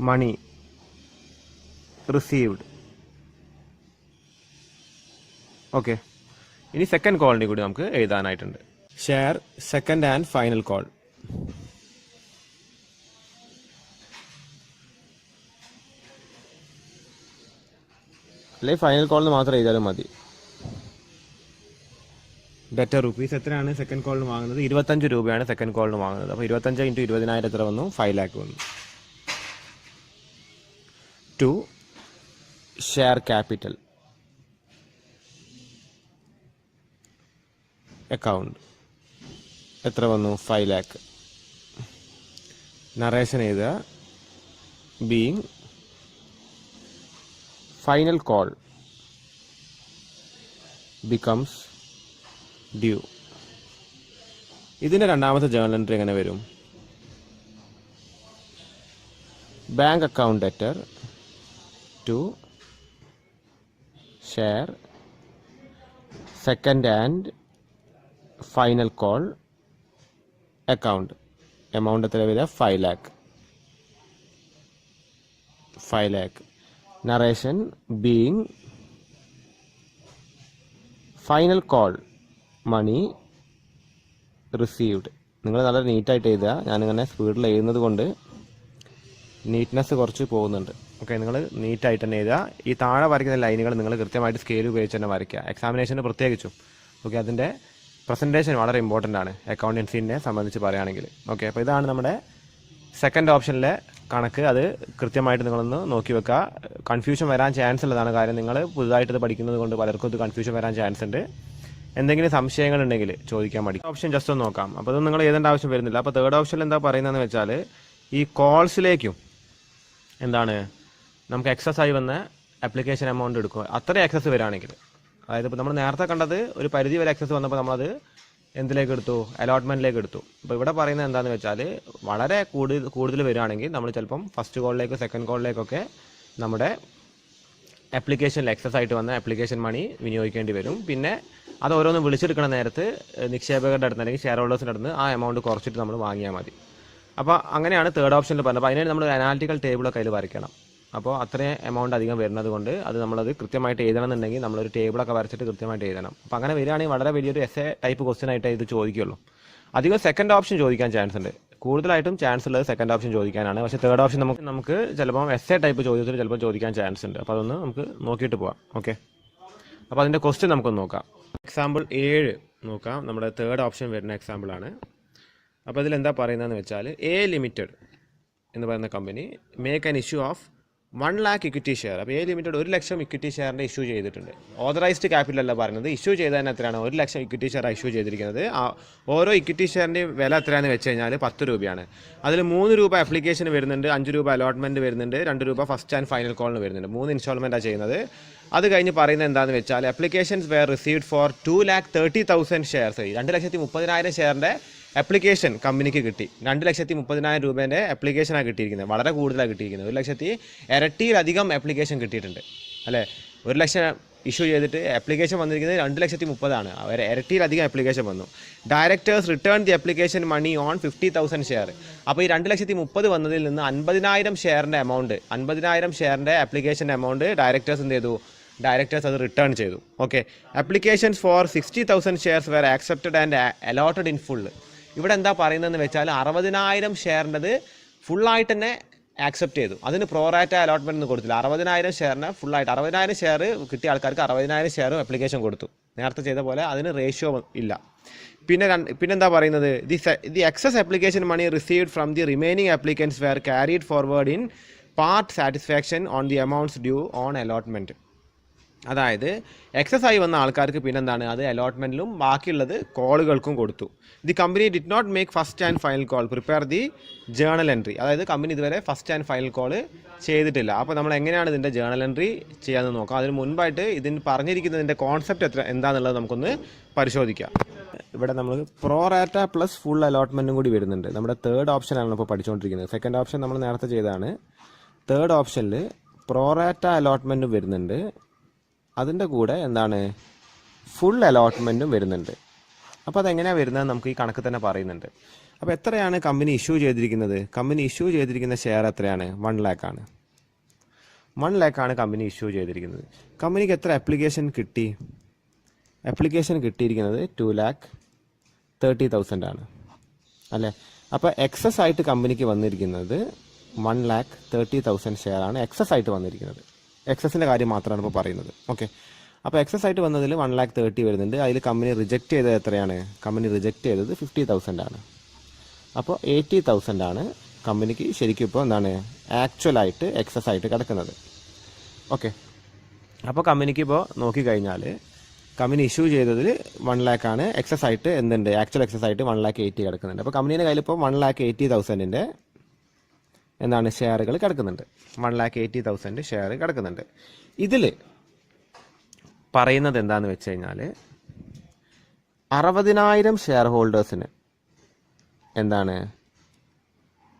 money received okay ഇനി സെക്കൻഡ് കോളിൻ്റെ കൂടി നമുക്ക് എഴുതാനായിട്ടുണ്ട് share second and final call അല്ലെങ്കിൽ ഫൈനൽ കോളിന് മാത്രം എഴുതിയാലും മതി ഡെറ്റർ റുപ്പീസ് എത്രയാണ് സെക്കൻഡ് കോളിന് വാങ്ങുന്നത് 25 രൂപയാണ് സെക്കൻഡ് കോളിന് വാങ്ങുന്നത് അപ്പോൾ 25 × 20,000 എത്ര വന്നു 5 ലാക്ക് വന്നു ടു ഷെയർ ക്യാപിറ്റൽ അക്കൗണ്ട് എത്ര വന്നു 5 ലാക്ക് നറേഷൻ ചെയ്ത being final call becomes due ഇതിൻ്റെ രണ്ടാമത്തെ ജേണൽ എൻട്രി എങ്ങനെ വരും bank account debtor to share second and final call account amount എത്ര വരിക 5 lakh narration being final call money received നിങ്ങൾ നല്ല നീറ്റായിട്ട് എഴുതുക ഞാനിങ്ങനെ സ്പീഡിൽ എഴുതുന്നത് കൊണ്ട് നീറ്റ്നെസ് കുറച്ച് പോകുന്നുണ്ട് ഓക്കെ നിങ്ങൾ നീറ്റായിട്ട് തന്നെ എഴുതുക ഈ താഴെ വരയ്ക്കുന്ന ലൈനുകൾ നിങ്ങൾ കൃത്യമായിട്ട് സ്കെയിൽ ഉപയോഗിച്ച് തന്നെ വരയ്ക്കുക എക്സാമിനേഷന് പ്രത്യേകിച്ചും ഓക്കെ അതിൻ്റെ പ്രസൻറ്റേഷൻ വളരെ ഇമ്പോർട്ടൻ്റ് ആണ് അക്കൗണ്ടൻസിനെ സംബന്ധിച്ച് പറയുകയാണെങ്കിൽ ഓക്കെ അപ്പോൾ ഇതാണ് നമ്മുടെ സെക്കൻഡ് ഓപ്ഷനിലെ കണക്ക് അത് കൃത്യമായിട്ട് നിങ്ങളൊന്ന് നോക്കി വെക്കുക കൺഫ്യൂഷൻ വരാൻ ചാൻസ് ഉള്ളതാണ് കാര്യം നിങ്ങൾ പുതുതായിട്ട് ഇത് പഠിക്കുന്നത് കൊണ്ട് പലർക്കും ഇത് കൺഫ്യൂഷൻ വരാൻ ചാൻസ് ഉണ്ട് എന്തെങ്കിലും സംശയങ്ങൾ ഉണ്ടെങ്കിൽ ചോദിക്കാൻ മതി ഓപ്ഷൻ ജസ്റ്റ് ഒന്ന് നോക്കാം അപ്പോൾ അത് നിങ്ങൾ എഴുതേണ്ട ആവശ്യം വരുന്നില്ല അപ്പോൾ തേർഡ് ഓപ്ഷനിൽ എന്താ പറയുന്നതെന്ന് വെച്ചാൽ ഈ കോൾസിലേക്കും എന്താണ് നമുക്ക് എക്സസ് ആയി വന്ന ആപ്ലിക്കേഷൻ എമൗണ്ട് എടുക്കുക അത്രയും എക്സസ് വരികയാണെങ്കിൽ അതായത് ഇപ്പോൾ നമ്മൾ നേരത്തെ കണ്ടത് ഒരു പരിധി വരെ എക്സസ് വന്നപ്പോൾ നമ്മളത് എന്തിലേക്ക് എടുത്തു അലോട്ട്മെൻറ്റിലേക്ക് എടുത്തു അപ്പോൾ ഇവിടെ പറയുന്നത് എന്താണെന്ന് വെച്ചാൽ വളരെ കൂടുതൽ വരികയാണെങ്കിൽ നമ്മൾ ചിലപ്പം ഫസ്റ്റ് കോളിലേക്ക് സെക്കൻഡ് കോളിലേക്കൊക്കെ നമ്മുടെ ആപ്ലിക്കേഷനിൽ എക്സസ് ആയിട്ട് വന്ന ആപ്ലിക്കേഷൻ മണി വിനിയോഗിക്കേണ്ടി വരും പിന്നെ അത് ഓരോന്ന് വിളിച്ചെടുക്കുന്ന നേരത്ത് നിക്ഷേപകരുടെ അടുത്ത് അല്ലെങ്കിൽ ഷെയർ ഹോൾഡേഴ്സിൻ്റെ അടുത്ത് ആ എമൗണ്ട് കുറച്ചിട്ട് നമ്മൾ വാങ്ങിയാൽ മതി അപ്പോൾ അങ്ങനെയാണ് തേർഡ് ഓപ്ഷനിൽ പറഞ്ഞത് അപ്പോൾ അതിന് നമ്മൾ അനാലിറ്റിക്കൽ ടേബിളൊക്കെ അതിൽ വരയ്ക്കണം അപ്പോൾ അത്രയും എമൗണ്ട് അധികം വരുന്നത് കൊണ്ട് അത് നമ്മളത് കൃത്യമായിട്ട് എഴുതണം എന്നുണ്ടെങ്കിൽ നമ്മളൊരു ടേബിളൊക്കെ വരച്ചിട്ട് കൃത്യമായിട്ട് എഴുതണം അപ്പോൾ അങ്ങനെ വരികയാണെങ്കിൽ വളരെ വലിയൊരു എസ്സേ ടൈപ്പ് ക്വസ്റ്റ്യൻ ആയിട്ട് ഇത് ചോദിക്കുള്ളൂ അധികം സെക്കൻഡ് ഓപ്ഷൻ ചോദിക്കാൻ ചാൻസ് ഉണ്ട് കൂടുതലായിട്ടും ചാൻസ് ഉള്ളത് സെക്കൻഡ് ഓപ്ഷൻ ചോദിക്കാനാണ് പക്ഷേ തേർഡ് ഓപ്ഷൻ നമുക്ക് ചിലപ്പോൾ എസ്സേ ടൈപ്പ് ചോദ്യത്തിൽ ചിലപ്പോൾ ചോദിക്കാൻ ചാൻസ് ഉണ്ട് അപ്പോൾ അതൊന്ന് നമുക്ക് നോക്കിയിട്ട് പോവാം ഓക്കെ അപ്പോൾ അതിൻ്റെ ക്വസ്റ്റ്യൻ നമുക്കൊന്ന് നോക്കാം എക്സാമ്പിൾ 7 നോക്കാം നമ്മുടെ തേർഡ് ഓപ്ഷൻ വരുന്ന എക്സാമ്പിളാണ് അപ്പോൾ ഇതിലെന്താ പറയുന്നതെന്ന് വെച്ചാൽ എ ലിമിറ്റഡ് എന്ന് പറയുന്ന company make an issue of 1 lakh equity share അപ്പോൾ എ ലിമിറ്റഡ് 1 ലക്ഷം ഇക്വിറ്റി ഷെയറിൻ്റെ ഇഷ്യൂ ചെയ്തിട്ടുണ്ട് ഓതറൈസ്ഡ് ക്യാപിറ്റൽ അല്ല പറയുന്നത് ഇഷ്യൂ ചെയ്തതിന് എത്രയാണ് 1 ലക്ഷം ഇക്വിറ്റി ഷെയർ ഇഷ്യൂ ചെയ്തിരിക്കുന്നത് ഓരോ ഇക്വിറ്റി ഷെയറിൻ്റെയും വില എത്രയാണെന്ന് വെച്ച് കഴിഞ്ഞാൽ 10 രൂപയാണ് അതിൽ 3 രൂപ ആപ്ലിക്കേഷൻ വരുന്നുണ്ട് 5 രൂപ അലോട്ട്മെൻറ്റ് വരുന്നുണ്ട് 2 രൂപ ഫസ്റ്റ് ആൻഡ് ഫൈനൽ കോളിന് വരുന്നുണ്ട് 3 ഇൻസ്റ്റാൾമെൻറ്റാണ് ചെയ്യുന്നത് അത് കഴിഞ്ഞ് പറയുന്നത് എന്താണെന്ന് വെച്ചാൽ applications were received for 2,30,000 shares 2,30,000 ഷെയറിൻ്റെ ആപ്ലിക്കേഷൻ കമ്പനിക്ക് കിട്ടി 2,30,000 രൂപേൻ്റെ ആപ്ലിക്കേഷനാണ് കിട്ടിയിരിക്കുന്നത് വളരെ കൂടുതലാണ് കിട്ടിയിരിക്കുന്നത് 1 ലക്ഷത്തി ഇരട്ടിയിലധികം ആപ്ലിക്കേഷൻ കിട്ടിയിട്ടുണ്ട് അല്ലേ 1 ലക്ഷം ഇഷ്യൂ ചെയ്തിട്ട് ആപ്ലിക്കേഷൻ വന്നിരിക്കുന്നത് 2,30,000 അവർ ഇരട്ടിയിലധികം ആപ്ലിക്കേഷൻ വന്നു directors return the application money on 50,000 share അപ്പോൾ ഈ 2,30,000 വന്നതിൽ നിന്ന് 50,000 ഷെയറിൻ്റെ എമൗണ്ട് 50,000 ഷെയറിൻ്റെ ആപ്ലിക്കേഷൻ എമൗണ്ട് ഡയറക്ടേഴ്സ് എന്ത് ചെയ്തു ഡയറക്ടേഴ്സ് അത് റിട്ടേൺ ചെയ്തു okay applications for 60,000 shares were accepted and allotted in full ഇവിടെ എന്താ പറയുന്നതെന്ന് വെച്ചാൽ 60,000 ഷെയറിൻ്റെത് ഫുള്ളായിട്ട് തന്നെ ആക്സെപ്റ്റ് ചെയ്തു. അതിന് പ്രോറാറ്റ അലോട്ട്മെൻറ്റ് ഒന്നും കൊടുത്തില്ല. 60,000 ഷെയറിന് ഫുള്ളായിട്ട് 60,000 ഷെയർ കിട്ടിയ ആൾക്കാർക്ക് 60,000 ഷെയറും ആപ്ലിക്കേഷൻ കൊടുത്തു. നേരത്തെ ചെയ്ത പോലെ അതിന് റേഷ്യോ ഇല്ല. പിന്നെന്താ പറയുന്നത്, the excess application money received from the remaining applicants were carried forward in part satisfaction on the amounts due on allotment. അതായത് എക്സസ് ആയി വന്ന ആൾക്കാർക്ക് പിന്നെന്താണ്, അത് അലോട്ട്മെൻറ്റിലും ബാക്കിയുള്ളത് കോളുകൾക്കും കൊടുത്തു. The company did not make first and final call, prepare the journal entry. അതായത് കമ്പനി ഇതുവരെ ഫസ്റ്റ് ആൻഡ് ഫൈനൽ കോൾ ചെയ്തിട്ടില്ല. അപ്പോൾ നമ്മൾ എങ്ങനെയാണ് ഇതിൻ്റെ ജേണൽ എൻട്രി ചെയ്യാമെന്ന് നോക്കാം. അതിന് മുൻപായിട്ട് ഇതിന് പറഞ്ഞിരിക്കുന്നതിൻ്റെ കോൺസെപ്റ്റ് എന്താണെന്നുള്ളത് നമുക്കൊന്ന് പരിശോധിക്കാം. ഇവിടെ നമ്മൾ പ്രോറാറ്റ പ്ലസ് ഫുൾ അലോട്ട്മെൻറ്റും കൂടി വരുന്നുണ്ട്. നമ്മുടെ തേർഡ് ഓപ്ഷനാണ് ഇപ്പോൾ പഠിച്ചുകൊണ്ടിരിക്കുന്നത്. സെക്കൻഡ് ഓപ്ഷൻ നമ്മൾ നേരത്തെ ചെയ്തതാണ്. തേർഡ് ഓപ്ഷനിൽ പ്രോറാറ്റ അലോട്ട്മെൻറ്റും വരുന്നുണ്ട്, അതിൻ്റെ കൂടെ എന്താണ് ഫുൾ അലോട്ട്മെൻറ്റും വരുന്നുണ്ട്. അപ്പോൾ അതെങ്ങനെയാണ് വരുന്നത് നമുക്ക് ഈ കണക്ക് തന്നെ പറയുന്നുണ്ട്. അപ്പോൾ എത്രയാണ് കമ്പനി ഇഷ്യൂ ചെയ്തിരിക്കുന്നത്? കമ്പനി ഇഷ്യൂ ചെയ്തിരിക്കുന്ന ഷെയർ എത്രയാണ്? 1 lakh ആണ്. 1 lakh ആണ് കമ്പനി ഇഷ്യൂ ചെയ്തിരിക്കുന്നത്. കമ്പനിക്ക് എത്ര ആപ്ലിക്കേഷൻ കിട്ടി? ആപ്ലിക്കേഷൻ കിട്ടിയിരിക്കുന്നത് 2,30,000 ആണ് അല്ലേ. അപ്പോൾ എക്സസ് ആയിട്ട് കമ്പനിക്ക് വന്നിരിക്കുന്നത് 1,30,000 ഷെയർ ആണ് എക്സസ് ആയിട്ട് വന്നിരിക്കുന്നത്. എക്സസിൻ്റെ കാര്യം മാത്രമാണ് ഇപ്പോൾ പറയുന്നത്. ഓക്കെ, അപ്പോൾ എക്സസ് ആയിട്ട് വന്നതിൽ 1,30,000 വരുന്നുണ്ട്. അതിൽ കമ്പനി റിജക്റ്റ് ചെയ്തത് എത്രയാണ്? കമ്പനി റിജക്റ്റ് ചെയ്തത് 50,000 ആണ്. അപ്പോൾ 80,000 ആണ് കമ്പനിക്ക് ശരിക്കും ഇപ്പോൾ എന്താണ് ആക്ച്വലായിട്ട് എക്സസ് ആയിട്ട് കിടക്കുന്നത്. ഓക്കെ, അപ്പോൾ കമ്പനിക്ക് ഇപ്പോൾ നോക്കിക്കഴിഞ്ഞാൽ കമ്പനി ഇഷ്യൂ ചെയ്തതിൽ 1 lakh ആണ്. എക്സസ് ആയിട്ട് എന്തുണ്ട്? ആക്ച്വൽ എക്സസ് ആയിട്ട് 1,80,000 കിടക്കുന്നുണ്ട്. അപ്പോൾ കമ്പനിയുടെ കയ്യിൽ ഇപ്പോൾ 1,80,000 എന്താണ് ഷെയറുകൾ കിടക്കുന്നുണ്ട്. 1,80,000 ഷെയർ കിടക്കുന്നുണ്ട്. ഇതിൽ പറയുന്നത് എന്താണെന്ന് വെച്ച് കഴിഞ്ഞാൽ 60,000 ഷെയർ ഹോൾഡേഴ്സിന് എന്താണ്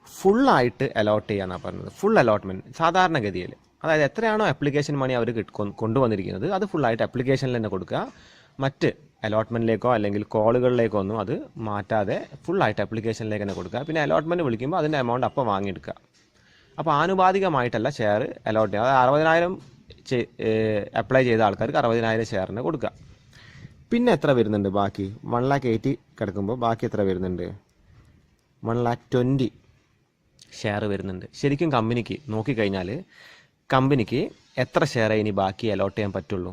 ഫുള്ളായിട്ട് അലോട്ട് ചെയ്യാനാണ് പറഞ്ഞത്. ഫുൾ അലോട്ട്മെൻറ്റ് സാധാരണഗതിയിൽ, അതായത് എത്രയാണോ ആപ്ലിക്കേഷൻ മണി അവർ കൊണ്ടുവന്നിരിക്കുന്നത് അത് ഫുള്ളായിട്ട് ആപ്ലിക്കേഷനിൽ തന്നെ കൊടുക്കുക. മറ്റ് അലോട്ട്മെൻറ്റിലേക്കോ അല്ലെങ്കിൽ കോളുകളിലേക്കോ ഒന്നും അത് മാറ്റാതെ ഫുള്ളായിട്ട് ആപ്ലിക്കേഷനിലേക്ക് തന്നെ കൊടുക്കുക. പിന്നെ അലോട്ട്മെൻറ്റ് വിളിക്കുമ്പോൾ അതിൻ്റെ എമൗണ്ട് അപ്പോൾ വാങ്ങിയെടുക്കുക. അപ്പോൾ ആനുപാതികമായിട്ടല്ല ഷെയർ അലോട്ട് ചെയ്യുക. അതായത് 60,000 അപ്ലൈ ചെയ്ത ആൾക്കാർക്ക് 60,000 ഷെയറിന് കൊടുക്കുക. പിന്നെ എത്ര വരുന്നുണ്ട് ബാക്കി? 1,80,000 കിടക്കുമ്പോൾ ബാക്കി എത്ര വരുന്നുണ്ട്? 1,20,000 ഷെയർ വരുന്നുണ്ട്. ശരിക്കും കമ്പനിക്ക് നോക്കിക്കഴിഞ്ഞാൽ കമ്പനിക്ക് എത്ര ഷെയർ ഇനി ബാക്കി അലോട്ട് ചെയ്യാൻ പറ്റുള്ളൂ?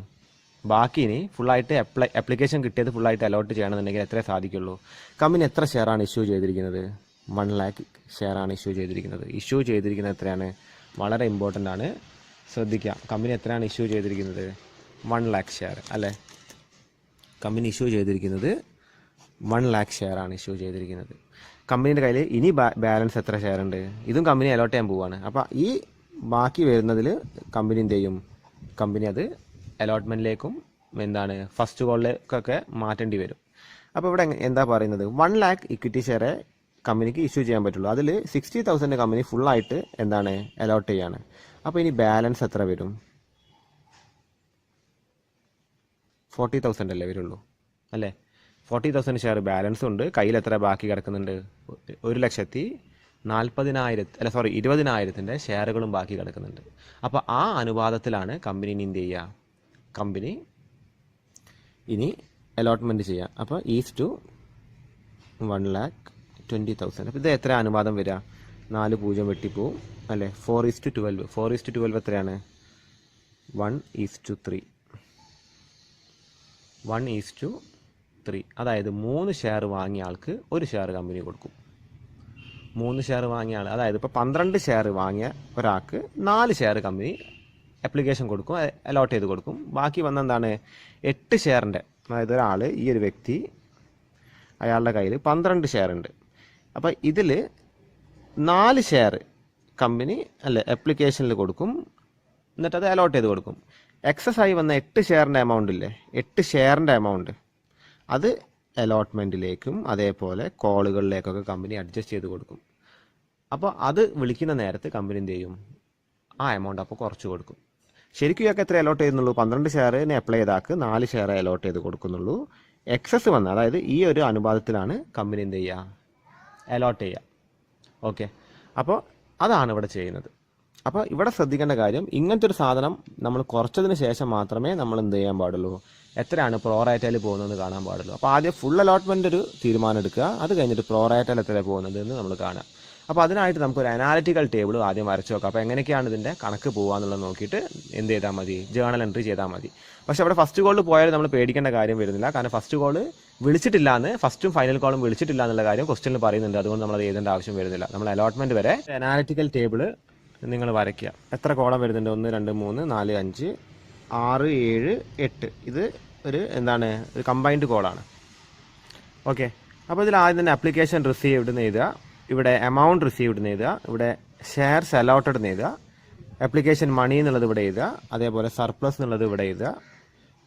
ബാക്കി ഇനി ഫുള്ളായിട്ട് ആപ്ലിക്കേഷൻ കിട്ടിയത് ഫുള്ളായിട്ട് അലോട്ട് ചെയ്യണമെന്നുണ്ടെങ്കിൽ എത്രേ സാധിക്കുള്ളൂ? കമ്പനി എത്ര ഷെയറാണ് ഇഷ്യൂ ചെയ്തിരിക്കുന്നത്? 1 lakh ഷെയറാണ് ഇഷ്യൂ ചെയ്തിരിക്കുന്നത്. ഇഷ്യൂ ചെയ്തിരിക്കുന്നത് എത്രയാണ്? വളരെ ഇമ്പോർട്ടൻ്റ് ആണ്, ശ്രദ്ധിക്കുക. കമ്പനി എത്രയാണ് ഇഷ്യൂ ചെയ്തിരിക്കുന്നത്? 1 lakh ഷെയർ അല്ലേ. കമ്പനി ഇഷ്യൂ ചെയ്തിരിക്കുന്നത് 1 lakh ഷെയറാണ് ഇഷ്യൂ ചെയ്തിരിക്കുന്നത്. കമ്പനിയുടെ കയ്യിൽ ഇനി ബാലൻസ് എത്ര ഷെയർ ഉണ്ട്? ഇതും കമ്പനി അലോട്ട് ചെയ്യാൻ പോവുകയാണ്. അപ്പോൾ ഈ ബാക്കി വരുന്നതിൽ കമ്പനി എന്ത് ചെയ്യും? കമ്പനി അത് അലോട്ട്മെൻറ്റിലേക്കും എന്താണ് ഫസ്റ്റ് കോളിലേക്കൊക്കെ മാറ്റേണ്ടി വരും. അപ്പോൾ ഇവിടെ എന്താ പറയുന്നത്? 1 lakh ഇക്വിറ്റി ഷെയറെ കമ്പനിക്ക് ഇഷ്യൂ ചെയ്യാൻ പറ്റുള്ളൂ. അതിൽ 60,000 കമ്പനി ഫുള്ളായിട്ട് എന്താണ് അലോട്ട് ചെയ്യാണ്. അപ്പോൾ ഇനി ബാലൻസ് എത്ര വരും? 40,000 അല്ലേ വരുള്ളൂ അല്ലേ. 40,000 ഷെയർ ബാലൻസ് ഉണ്ട്. കയ്യിൽ എത്ര ബാക്കി കിടക്കുന്നുണ്ട്? 1,20,000 ഷെയറുകളും ബാക്കി കിടക്കുന്നുണ്ട്. അപ്പോൾ ആ അനുപാതത്തിലാണ് കമ്പനി ഇനി എന്ത് ചെയ്യുക? കമ്പനി ഇനി അലോട്ട്മെൻറ്റ് ചെയ്യുക. അപ്പോൾ ഈസ് ടു 1,20,000. അപ്പോൾ ഇത് എത്ര അനുപാതം വരിക? 4 0 വെട്ടിപ്പോവും അല്ലേ. 4:12. 4:12 എത്രയാണ്? 1:3. 1:3. അതായത് 3 ഷെയർ വാങ്ങിയ ആൾക്ക് 1 ഷെയർ കമ്പനി കൊടുക്കും. 3 ഷെയർ വാങ്ങിയ ആൾ, അതായത് ഇപ്പോൾ 12 ഷെയർ വാങ്ങിയ ഒരാൾക്ക് 4 ഷെയർ കമ്പനി ആപ്ലിക്കേഷൻ കൊടുക്കും, അലോട്ട് ചെയ്ത് കൊടുക്കും. ബാക്കി വന്ന എന്താണ് 8 ഷെയറിൻ്റെ, അതായത് ഒരാൾ, ഈ ഒരു വ്യക്തി, അയാളുടെ കയ്യിൽ 12 ഷെയർ ഉണ്ട്. അപ്പോൾ ഇതിൽ 4 ഷെയർ കമ്പനി അല്ലേ ആപ്ലിക്കേഷനിൽ കൊടുക്കും, എന്നിട്ട് അത് അലോട്ട് ചെയ്ത് കൊടുക്കും. എക്സസ് ആയി വന്ന 8 ഷെയറിൻ്റെ എമൗണ്ട് ഇല്ലേ, 8 ഷെയറിൻ്റെ എമൗണ്ട് അത് അലോട്ട്മെൻറ്റിലേക്കും അതേപോലെ കോളുകളിലേക്കൊക്കെ കമ്പനി അഡ്ജസ്റ്റ് ചെയ്ത് കൊടുക്കും. അപ്പോൾ അത് വിളിക്കുന്ന നേരത്ത് കമ്പനി എന്ത് ചെയ്യും? ആ എമൗണ്ട് അപ്പോൾ കുറച്ച് കൊടുക്കും. ശരിക്കും ഇയാൾക്ക് എത്ര അലോട്ട് ചെയ്യുന്നുള്ളൂ? 12 ഷെയറിന് അപ്ലൈ ചെയ്താൾക്ക് 4 ഷെയർ അലോട്ട് ചെയ്ത് കൊടുക്കുന്നുള്ളൂ. എക്സസ് വന്ന, അതായത് ഈ ഒരു അനുപാതത്തിലാണ് കമ്പനി എന്ത് ചെയ്യുക? അലോട്ട് ചെയ്യുക. ഓക്കെ, അപ്പോൾ അതാണ് ഇവിടെ ചെയ്യുന്നത്. അപ്പോൾ ഇവിടെ ശ്രദ്ധിക്കേണ്ട കാര്യം, ഇങ്ങനത്തെ ഒരു സാധനം നമ്മൾ കുറച്ചതിന് ശേഷം മാത്രമേ നമ്മൾ എന്ത് ചെയ്യാൻ പാടുള്ളൂ, എത്രയാണ് പ്രോറേറ്റയിൽ പോകുന്നതെന്ന് കാണാൻ പാടുള്ളൂ. അപ്പോൾ ആദ്യം ഫുൾ അലോട്ട്മെൻ്റ് ഒരു തീരുമാനം എടുക്കുക, അത് കഴിഞ്ഞിട്ട് പ്രോറേറ്റയിൽ എത്രയാണ് പോകുന്നത് എന്ന് നമ്മൾ കാണാം. അപ്പോൾ അതിനായിട്ട് നമുക്കൊരു അനാലിറ്റിക്കൽ ടേബിൾ ആദ്യം വരച്ച് നോക്കാം. അപ്പോൾ എങ്ങനെയൊക്കെയാണ് ഇതിൻ്റെ കണക്ക് പോകുകയെന്നുള്ളത് നോക്കിയിട്ട് എന്ത് ചെയ്താൽ മതി, ജേണൽ എൻട്രി ചെയ്താൽ മതി. പക്ഷേ അവിടെ ഫസ്റ്റ് കോളിൽ പോയാൽ നമ്മൾ പേടിക്കേണ്ട കാര്യം വരുന്നില്ല. കാരണം ഫസ്റ്റ് കോൾ വിളിച്ചിട്ടില്ല എന്ന്, ഫസ്റ്റും ഫൈനൽ കോളും വിളിച്ചിട്ടില്ല എന്നുള്ള കാര്യം ക്വസ്റ്റ്യനിൽ പറയുന്നുണ്ട്. അതുകൊണ്ട് നമ്മൾ അത് എഴുതേണ്ട ആവശ്യം വരുന്നില്ല. നമ്മൾ അലോട്ട്മെൻറ്റ് വരെ അനാലിറ്റിക്കൽ ടേബിൾ നിങ്ങൾ വരയ്ക്കുക. എത്ര കോളം വരുന്നുണ്ട്? 1 2 3 4 5 6 7 8. ഇത് ഒരു എന്താണ്, ഒരു കമ്പൈൻഡ് കോളാണ്. ഓക്കെ. അപ്പോൾ ഇതിൽ ആദ്യം തന്നെ അപ്ലിക്കേഷൻ റിസീവ്ഡ് എന്ന് എഴുതുക, ഇവിടെ എമൗണ്ട് റിസീവ്ഡ് എന്ന് എഴുതുക, ഇവിടെ ഷെയർസ് അലോട്ടഡ് എന്ന് എഴുതുക, അപ്ലിക്കേഷൻ മണി എന്നുള്ളത് ഇവിടെ എഴുതുക, അതേപോലെ സർപ്ലസ് എന്നുള്ളത് ഇവിടെ എഴുതുക,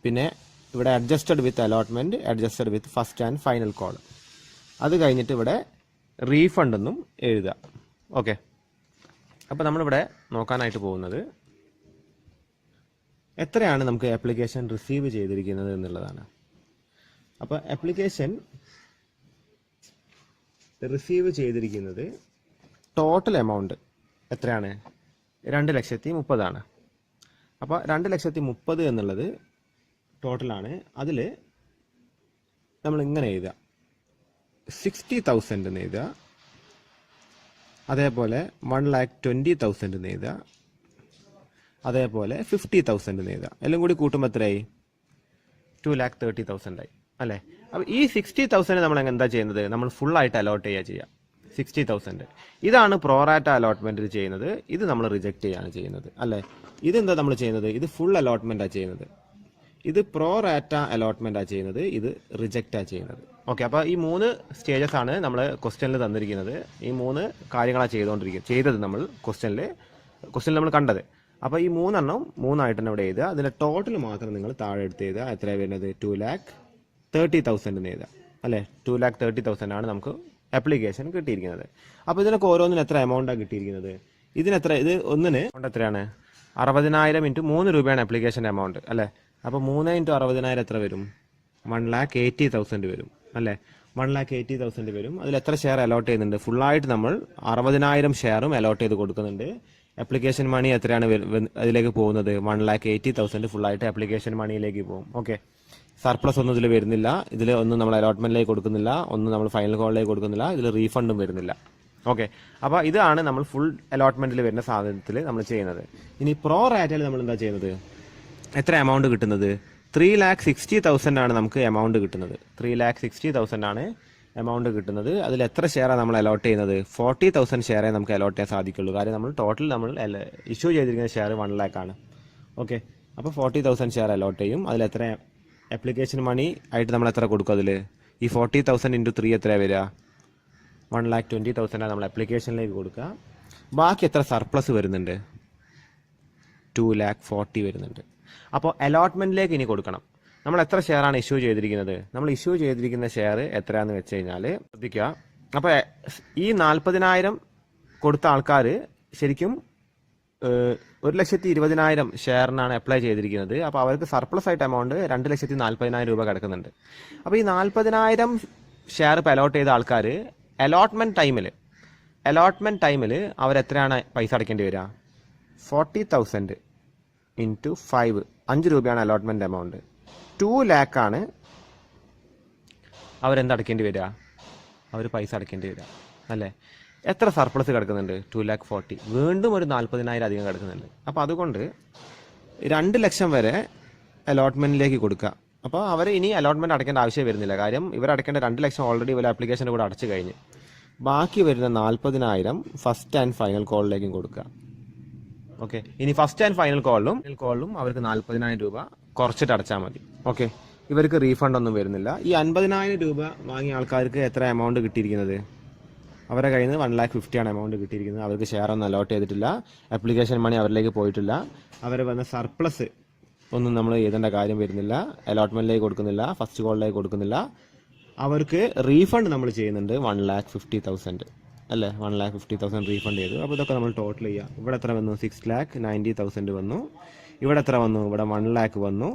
പിന്നെ ഇവിടെ adjusted with allotment, adjusted with first and final call. അത് കഴിഞ്ഞിട്ട് ഇവിടെ റീഫണ്ട് എന്നും എഴുതുക. ഓക്കെ. അപ്പോൾ നമ്മളിവിടെ നോക്കാനായിട്ട് പോകുന്നത് എത്രയാണ് നമുക്ക് ആപ്ലിക്കേഷൻ റിസീവ് ചെയ്തിരിക്കുന്നത് എന്നുള്ളതാണ്. അപ്പോൾ ആപ്ലിക്കേഷൻ റിസീവ് ചെയ്തിരിക്കുന്നത് ടോട്ടൽ എമൗണ്ട് എത്രയാണ്? 2,30,000 അപ്പോൾ 2,30,000 എന്നുള്ളത് ടോട്ടലാണ്. അതിൽ നമ്മൾ ഇങ്ങനെ എഴുതുക, 60,000 എന്ന് എഴുതുക, അതേപോലെ 1,20,000 എന്ന് എഴുതുക, അതേപോലെ 50,000 എന്ന് എഴുതുക. എല്ലാം കൂടി കൂട്ടുമ്പോൾ എത്രയായി? 2,30,000 ആയി അല്ലേ? അപ്പോൾ ഈ 60,000 നമ്മൾ എന്താ ചെയ്യുന്നത്? നമ്മൾ ഫുള്ളായിട്ട് അലോട്ട് ചെയ്യുക. 60,000 ഇതാണ് പ്രോറാറ്റ അലോട്ട്മെൻറ്റിൽ ചെയ്യുന്നത്. ഇത് നമ്മൾ റിജക്റ്റ് ചെയ്യാണ് ചെയ്യുന്നത് അല്ലേ? ഇതെന്താ നമ്മൾ ചെയ്യുന്നത്? ഇത് ഫുൾ അലോട്ട്മെൻറ്റാണ് ചെയ്യുന്നത്. ഇത് പ്രോറാറ്റ അലോട്ട്മെൻറ്റാണ് ചെയ്യുന്നത്. ഇത് റിജക്റ്റാണ് ചെയ്യുന്നത്. ഓക്കെ. അപ്പോൾ ഈ 3 സ്റ്റേജസ് ആണ് നമ്മൾ ക്വസ്റ്റ്യനിൽ തന്നിരിക്കുന്നത്. ഈ 3 കാര്യങ്ങളാണ് ചെയ്തത് നമ്മൾ ക്വസ്റ്റ്യനിൽ നമ്മൾ കണ്ടത്. അപ്പോൾ ഈ 3 എണ്ണം 3 ആയിട്ട് തന്നെ ഇവിടെ എഴുതുക. അതിൻ്റെ ടോട്ടൽ മാത്രം നിങ്ങൾ താഴെ എടുത്ത് എഴുതുക. എത്രയാണ് വരുന്നത്? 2,30,000 എന്ന് എഴുതുക അല്ലേ? 2,30,000 ആണ് നമുക്ക് ആപ്ലിക്കേഷൻ കിട്ടിയിരിക്കുന്നത്. അപ്പോൾ ഇതിനൊക്കെ ഓരോന്നിനും എത്ര എമൗണ്ടാണ് കിട്ടിയിരിക്കുന്നത്? ഇത് ഒന്നിന് എത്രയാണ്? 60,000 × 3 രൂപയാണ് ആപ്ലിക്കേഷൻ എമൗണ്ട് അല്ലേ? അപ്പോൾ 3 × 60,000 എത്ര വരും? 1,80,000 വരും അല്ലേ? 1,80,000 വരും. അതിൽ എത്ര ഷെയർ അലോട്ട് ചെയ്യുന്നുണ്ട്? ഫുള്ളായിട്ട് നമ്മൾ 60,000 ഷെയറും അലോട്ട് ചെയ്ത് കൊടുക്കുന്നുണ്ട്. ആപ്ലിക്കേഷൻ മണി എത്രയാണ് അതിലേക്ക് പോകുന്നത്? 1,80,000 ഫുള്ളായിട്ട് ആപ്ലിക്കേഷൻ മണിയിലേക്ക് പോകും. ഓക്കെ. സർപ്ലസ് ഒന്നും ഇതിൽ വരുന്നില്ല. ഇതിൽ ഒന്നും നമ്മൾ അലോട്ട്മെന്റിലേക്ക് കൊടുക്കുന്നില്ല, ഒന്നും നമ്മൾ ഫൈനൽ കോളിലേക്ക് കൊടുക്കുന്നില്ല, ഇതിൽ റീഫണ്ടും വരുന്നില്ല. ഓക്കെ. അപ്പോൾ ഇതാണ് നമ്മൾ ഫുൾ അലോട്ട്മെന്റിൽ വരുന്ന സാധനത്തിൽ നമ്മൾ ചെയ്യുന്നത്. ഇനി പ്രോ റാറ്റയിൽ നമ്മൾ എന്താ ചെയ്യുന്നത്? എത്ര എമൗണ്ട് കിട്ടുന്നത്? 3,60,000 ആണ് നമുക്ക് എമൗണ്ട് കിട്ടുന്നത്. 3,60,000 ആണ് എമൗണ്ട് കിട്ടുന്നത്. അതിൽ എത്ര ഷെയറാണ് നമ്മൾ അലോട്ട് ചെയ്യുന്നത്? 40,000 ഷെയറേ നമുക്ക് അലോട്ട് ചെയ്യാൻ സാധിക്കുള്ളൂ. കാര്യം നമ്മൾ ടോട്ടൽ നമ്മൾ ഇഷ്യൂ ചെയ്തിരിക്കുന്ന ഷെയർ 1 lakh ആണ്. ഓക്കെ. അപ്പോൾ 40,000 ഷെയർ അലോട്ട് ചെയ്യും. അതിൽ എത്ര ആപ്ലിക്കേഷൻ മണി ആയിട്ട് നമ്മൾ എത്ര കൊടുക്കും? അതിൽ ഈ 40,000 × 3 എത്ര വരിക? 1,20,000 നമ്മൾ ആപ്ലിക്കേഷനിലേക്ക് കൊടുക്കുക. ബാക്കി എത്ര സർപ്ലസ് വരുന്നുണ്ട്? 2,40,000 വരുന്നുണ്ട്. അപ്പോൾ അലോട്ട്മെന്റിലേക്ക് ഇനി കൊടുക്കണം. നമ്മൾ എത്ര ഷെയറാണ് ഇഷ്യൂ ചെയ്തിരിക്കുന്നത്? നമ്മൾ ഇഷ്യൂ ചെയ്തിരിക്കുന്ന ഷെയർ എത്രയാണെന്ന് വെച്ച് കഴിഞ്ഞാൽ ശ്രദ്ധിക്കുക. അപ്പോൾ ഈ 40,000 കൊടുത്ത ആൾക്കാർ ശരിക്കും 1,20,000 ഷെയറിനാണ് അപ്ലൈ ചെയ്തിരിക്കുന്നത്. അപ്പോൾ അവർക്ക് സർപ്ലസ് ആയിട്ട് എമൗണ്ട് 2,40,000 രൂപ കിടക്കുന്നുണ്ട്. അപ്പോൾ ഈ 40,000 ഷെയർ ഇപ്പോൾ അലോട്ട് ചെയ്ത ആൾക്കാർ അലോട്ട്മെന്റ് ടൈമിൽ അവരെത്രയാണ് പൈസ അടയ്ക്കേണ്ടി വരിക? 40,000 × 5 രൂപയാണ് അലോട്ട്മെന്റ് എമൗണ്ട്. 2 lakh ആണ് അവരെന്തടയ്ക്കേണ്ടി വരിക? അവർ പൈസ അടയ്ക്കേണ്ടി വരിക അല്ലേ? എത്ര സർപ്ലസ് കിടക്കുന്നുണ്ട്? 2,40,000. വീണ്ടും ഒരു 40,000 അധികം കിടക്കുന്നുണ്ട്. അപ്പോൾ അതുകൊണ്ട് 2 ലക്ഷം വരെ അലോട്ട്മെന്റിലേക്ക് കൊടുക്കുക. അപ്പോൾ അവർ ഇനി അലോട്ട്മെന്റ് അടയ്ക്കേണ്ട ആവശ്യം വരുന്നില്ല. കാര്യം ഇവർ അടയ്ക്കേണ്ട 2 ലക്ഷം ഓൾറെഡി ഇവർ ആപ്ലിക്കേഷൻ്റെ കൂടെ അടച്ചു കഴിഞ്ഞ്. ബാക്കി വരുന്ന 40,000 ഫസ്റ്റ് ആൻഡ് ഫൈനൽ കോളിലേക്കും കൊടുക്കുക. ഓക്കെ. ഇനി ഫസ്റ്റ് ആൻഡ് ഫൈനൽ കോളിലും അവർക്ക് 40,000 രൂപ കുറച്ചിട്ട് അടച്ചാൽ മതി. ഓക്കെ. ഇവർക്ക് റീഫണ്ട് ഒന്നും വരുന്നില്ല. ഈ 50,000 രൂപ വാങ്ങിയ ആൾക്കാർക്ക് എത്ര എമൗണ്ട് കിട്ടിയിരിക്കുന്നത്? അവരുടെ കയ്യിൽ നിന്ന് 1,50,000 ആണ് എമൗണ്ട് കിട്ടിയിരിക്കുന്നത്. അവർക്ക് ഷെയർ ഒന്നും അലോട്ട് ചെയ്തിട്ടില്ല, ആപ്ലിക്കേഷൻ മണി അവരിലേക്ക് പോയിട്ടില്ല. അവർ വന്ന സർപ്ലസ് ഒന്നും നമ്മൾ എഴുതേണ്ട കാര്യം വരുന്നില്ല. അലോട്ട്മെന്റിലേക്ക് കൊടുക്കുന്നില്ല, ഫസ്റ്റ് കോളിലേക്ക് കൊടുക്കുന്നില്ല. അവർക്ക് റീഫണ്ട് നമ്മൾ ചെയ്യുന്നുണ്ട് 1,50,000 അല്ലേ? 1,50,000 റീഫണ്ട് ചെയ്തു. അപ്പോൾ ഇതൊക്കെ നമ്മൾ ടോട്ടൽ ചെയ്യുക. ഇവിടെ എത്ര വന്നു? 6,90,000 വന്നു. ഇവിടെ എത്ര വന്നു? ഇവിടെ 1 lakh വന്നു.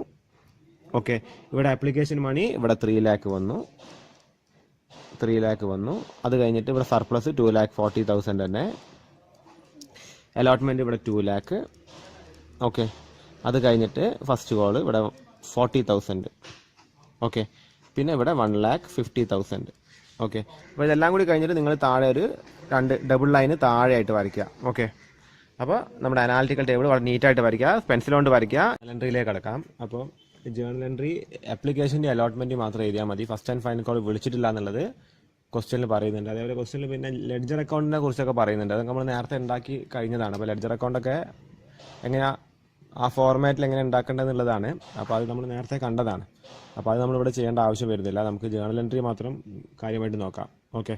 ഓക്കെ. ഇവിടെ ആപ്ലിക്കേഷൻ മണി ഇവിടെ 3 lakh വന്നു. അത് കഴിഞ്ഞിട്ട് ഇവിടെ സർപ്ലസ് 2,40,000 തന്നെ. അലോട്ട്മെന്റ് ഇവിടെ 2 lakh. ഓക്കെ. അത് കഴിഞ്ഞിട്ട് ഫസ്റ്റ് കോൾ ഇവിടെ 40,000. ഓക്കെ. പിന്നെ ഇവിടെ 1,50,000. ഓക്കെ, അപ്പോൾ ഇതെല്ലാം കൂടി കഴിഞ്ഞിട്ട് നിങ്ങൾ താഴെ ഒരു 2 ഡബിൾ ലൈന് താഴെയായിട്ട് വരയ്ക്കുക. ഓക്കെ, അപ്പോൾ നമ്മുടെ അനാലിറ്റിക്കൽ ടേബിൾ വളരെ നീറ്റായിട്ട് വരയ്ക്കുക, പെൻസിൽ കൊണ്ട് വരയ്ക്കുക. എൻട്രിയിലേക്ക് കിടക്കാം. അപ്പോൾ ജേണൽ എൻട്രി അപ്ലിക്കേഷൻ്റെ അലോട്ട്മെൻറ്റ് മാത്രം എഴുതിയാൽ മതി. ഫസ്റ്റ് ആൻഡ് ഫൈനൽ കോൾ വിളിച്ചിട്ടില്ല എന്നുള്ളത് ക്വസ്റ്റ്യനിൽ പറയുന്നുണ്ട്. അതേപോലെ ക്വസ്റ്റ്യനിൽ പിന്നെ ലെഡ്ജർ അക്കൗണ്ടിനെ കുറിച്ചൊക്കെ പറയുന്നുണ്ട്. അതൊക്കെ നമ്മൾ നേരത്തെ ഉണ്ടാക്കി കഴിഞ്ഞതാണ്. അപ്പോൾ ലെഡ്ജർ അക്കൗണ്ടൊക്കെ എങ്ങനെയാണ് ആ ഫോർമാറ്റിൽ എങ്ങനെ ഉണ്ടാക്കേണ്ടതെന്നുള്ളതാണ്. അപ്പോൾ അത് നമ്മൾ നേരത്തെ കണ്ടതാണ്. അപ്പോൾ അത് നമ്മളിവിടെ ചെയ്യേണ്ട ആവശ്യം വരുന്നില്ല. നമുക്ക് ജേണൽ എൻട്രി മാത്രം കാര്യമായിട്ട് നോക്കാം. ഓക്കെ,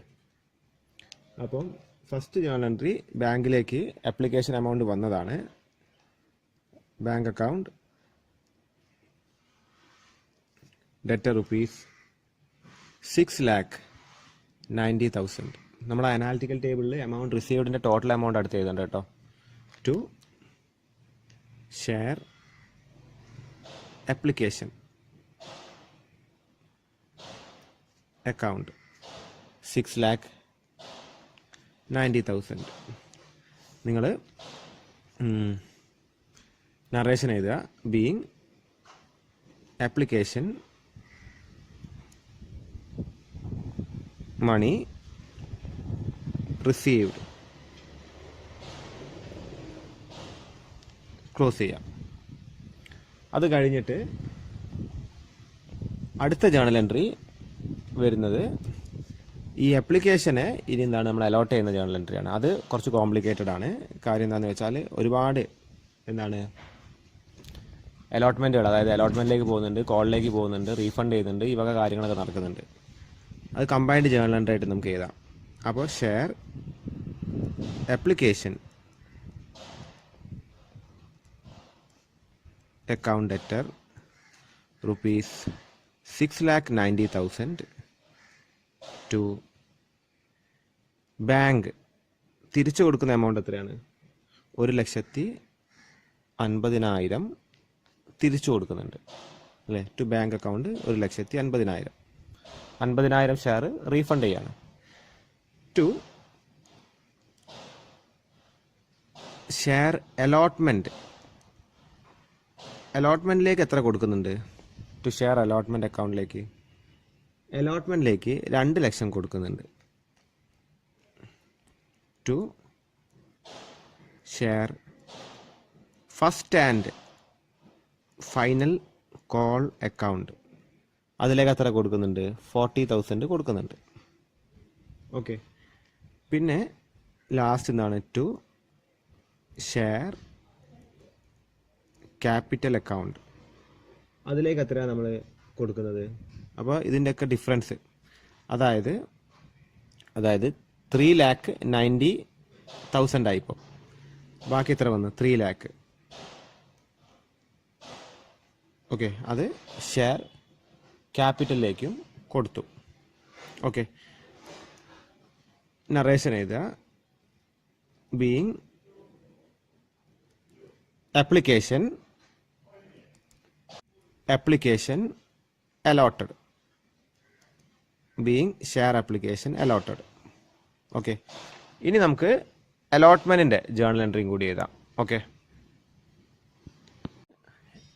അപ്പം ഫസ്റ്റ് ജേണൽ എൻട്രി ബാങ്കിലേക്ക് അപ്ലിക്കേഷൻ എമൗണ്ട് വന്നതാണ്. Bank account debt rupees 6,90,000. നമ്മുടെ അനാലിറ്റിക്കൽ ടേബിളിൽ എമൗണ്ട് റിസീവ്ഡിൻ്റെ ടോട്ടൽ എമൗണ്ട് അടുത്ത് എഴുതണ്ട കേട്ടോ. To share application account 6,90,000. നിങ്ങൾ നറേഷൻ എഴുതുക. Being application money received close ചെയ്യാം. അത് കഴിഞ്ഞിട്ട് അടുത്ത ജേണൽ എൻട്രി വരുന്നത് ഈ അപ്ലിക്കേഷനെ ഇനി എന്താണ് നമ്മൾ അലോട്ട് ചെയ്യുന്ന ജേണൽ എൻട്രിയാണ്. അത് കുറച്ച് കോംപ്ലിക്കേറ്റഡ് ആണ്. കാര്യം എന്താണെന്ന് വെച്ചാൽ ഒരുപാട് എന്താണ് അലോട്ട്മെൻറ്റുകൾ, അതായത് അലോട്ട്മെൻറ്റിലേക്ക് പോകുന്നുണ്ട്, കോളിലേക്ക് പോകുന്നുണ്ട്, റീഫണ്ട് ചെയ്യുന്നുണ്ട്, ഈ വക കാര്യങ്ങളൊക്കെ നടക്കുന്നുണ്ട്. അത് കമ്പൈൻഡ് ജേണൽ എൻട്രി ആയിട്ട് നമുക്ക് എഴുതാം. അപ്പോൾ share application account debtor rupees 6,90,000 to bank. തിരിച്ചു കൊടുക്കുന്ന എമൗണ്ട് എത്രയാണ്? 1,50,000 തിരിച്ചു കൊടുക്കുന്നുണ്ട് അല്ലേ? To bank account 1,50,000. 50,000 share refund ചെയ്യാണ്. ടു ഷെയർ അലോട്ട്മെൻറ്റിലേക്ക് എത്ര കൊടുക്കുന്നുണ്ട്? ടു ഷെയർ അലോട്ട്മെൻറ്റ് അക്കൗണ്ടിലേക്ക് 2 ലക്ഷം കൊടുക്കുന്നുണ്ട്. To share first and final call account, അതിലേക്ക് എത്ര കൊടുക്കുന്നുണ്ട്? 40,000 കൊടുക്കുന്നുണ്ട്. ഓക്കെ, പിന്നെ ലാസ്റ്റ് എന്താണ്? ടു ഷെയർ ക്യാപിറ്റൽ അക്കൗണ്ട്, അതിലേക്ക് എത്രയാണ് നമ്മൾ കൊടുക്കുന്നത്? അപ്പോൾ ഇതിൻ്റെയൊക്കെ ഡിഫറൻസ്, അതായത് 3,90,000 ആയിപ്പോൾ. ബാക്കി എത്ര വന്നു? 3 lakh. ഓക്കെ, അത് ഷെയർ ക്യാപിറ്റലിലേക്കും കൊടുത്തു. ഓക്കെ, നറേഷൻ എഴുതുക. Being application allotted, being share application allotted. Okay, ഇനി നമുക്ക് അലോട്ട്മെൻറ്റിൻ്റെ ജേണൽ എൻട്രിയും കൂടി എഴുതാം. ഓക്കെ,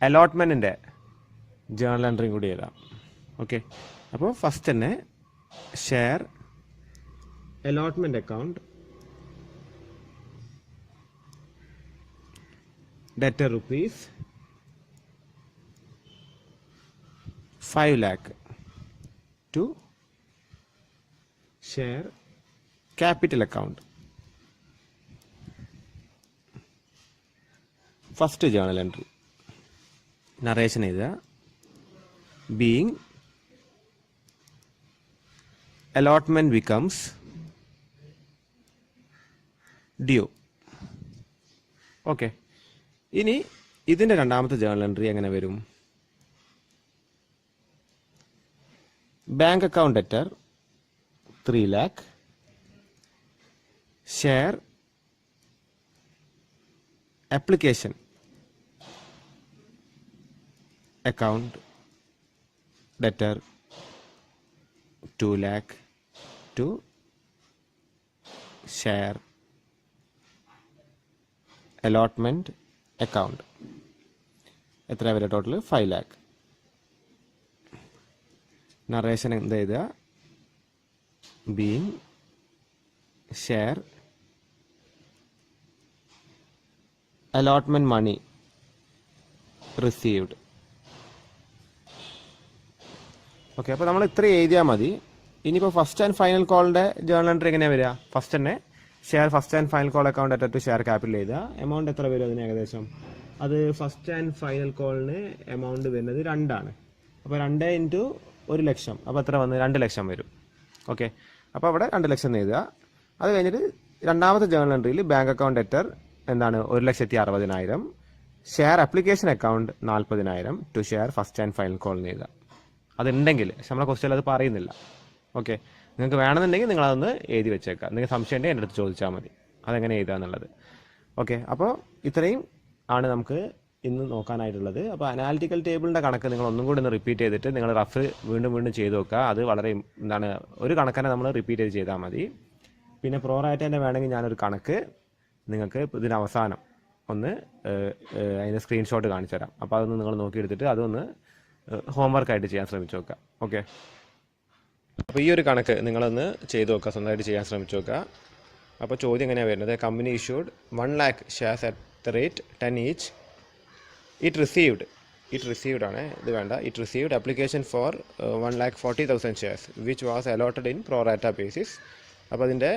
അലോട്ട്മെൻറ്റിൻ്റെ ജേണൽ എൻട്രിയും കൂടി എഴുതാം. ഓക്കെ, അപ്പോൾ ഫസ്റ്റ് തന്നെ share allotment account debtor rupees 5 lakh to share capital account. First journal entry narration എഴുതുക. Being allotment becomes due. Okay, ഇനി ഇതിൻ്റെ രണ്ടാമത്തെ ജേണൽ എൻട്രി എങ്ങനെ വരും? Bank account debtor 3 lakh share application account debtor 2 lakh to share allotment account. എത്ര വരെ total? 5 lakh. Narration എന്ത് ചെയ്തുക? Being share allotment money received. Okay, അപ്പോൾ നമ്മൾ ഇത്ര എഴുതിയാൽ മതി. ഇനിയിപ്പോൾ first and final കോളിൻ്റെ journal entry എങ്ങനെയാണ് വരിക? ഫസ്റ്റ് തന്നെ share first and final call account അറ്റ് ടു ഷെയർ ക്യാപിറ്റൽ എഴുതുക. എമൗണ്ട് എത്ര വരും അതിന് ഏകദേശം? അത് ഫസ്റ്റ് ആൻഡ് ഫൈനൽ കോളിന് എമൗണ്ട് വരുന്നത് 2 ആണ്. അപ്പോൾ 2 ഇൻറ്റു 1 ലക്ഷം, അപ്പോൾ എത്ര വന്ന് 2 ലക്ഷം വരും. ഓക്കെ, അപ്പോൾ അവിടെ 2 ലക്ഷം എഴുതുക. അത് കഴിഞ്ഞിട്ട് രണ്ടാമത്തെ ജേർണൽ എൻട്രിയിൽ ബാങ്ക് അക്കൗണ്ട് ഡെറ്റർ എന്താണ് 1,60,60,000. Share application account 40,000 to share first and final call എഴുതുക. അതുണ്ടെങ്കിൽ നമ്മളെ ക്വസ്റ്റ്യൻ അത് പറയുന്നില്ല. ഓക്കെ, നിങ്ങൾക്ക് വേണമെന്നുണ്ടെങ്കിൽ നിങ്ങളതൊന്ന് എഴുതി വെച്ചേക്കുക. നിങ്ങൾക്ക് സംശയം ഉണ്ടെങ്കിൽ എൻ്റെ അടുത്ത് ചോദിച്ചാൽ മതി അതെങ്ങനെ എഴുതുക എന്നുള്ളത്. ഓക്കെ, അപ്പോൾ ഇത്രയും ആണ് നമുക്ക് ഇന്ന് നോക്കാനായിട്ടുള്ളത്. അപ്പോൾ അനാലിറ്റിക്കൽ ടേബിളിൻ്റെ കണക്ക് നിങ്ങൾ ഒന്നും കൂടി ഒന്ന് റിപ്പീറ്റ് ചെയ്തിട്ട് നിങ്ങൾ റഫ് വീണ്ടും വീണ്ടും ചെയ്ത് നോക്കുക. അത് വളരെ ഒരു കണക്കന്നെ നമ്മൾ റിപ്പീറ്റ് ചെയ്ത് ചെയ്താൽ മതി. പിന്നെ പ്രോറാറ്റേൻ്റെ വേണമെങ്കിൽ ഞാനൊരു കണക്ക് നിങ്ങൾക്ക് ഇതിന് അവസാനം ഒന്ന് അതിൻ്റെ സ്ക്രീൻഷോട്ട് കാണിച്ചു തരാം. അപ്പോൾ അതൊന്ന് നിങ്ങൾ നോക്കിയെടുത്തിട്ട് അതൊന്ന് ഹോംവർക്കായിട്ട് ചെയ്യാൻ ശ്രമിച്ചു നോക്കുക. ഓക്കെ, അപ്പോൾ ഈ ഒരു കണക്ക് നിങ്ങളൊന്ന് ചെയ്ത് നോക്കുക, സ്വന്തമായിട്ട് ചെയ്യാൻ ശ്രമിച്ചു നോക്കുക. അപ്പോൾ ചോദ്യം എങ്ങനെയാണ് വരുന്നത്? Company issued 1 lakh shares at the rate 10 each. It received ആണ്, ഇത് വേണ്ട. It received application for 1,40,000 shares which was allotted in pro rata basis. അപ്പോൾ അതിൻ്റെ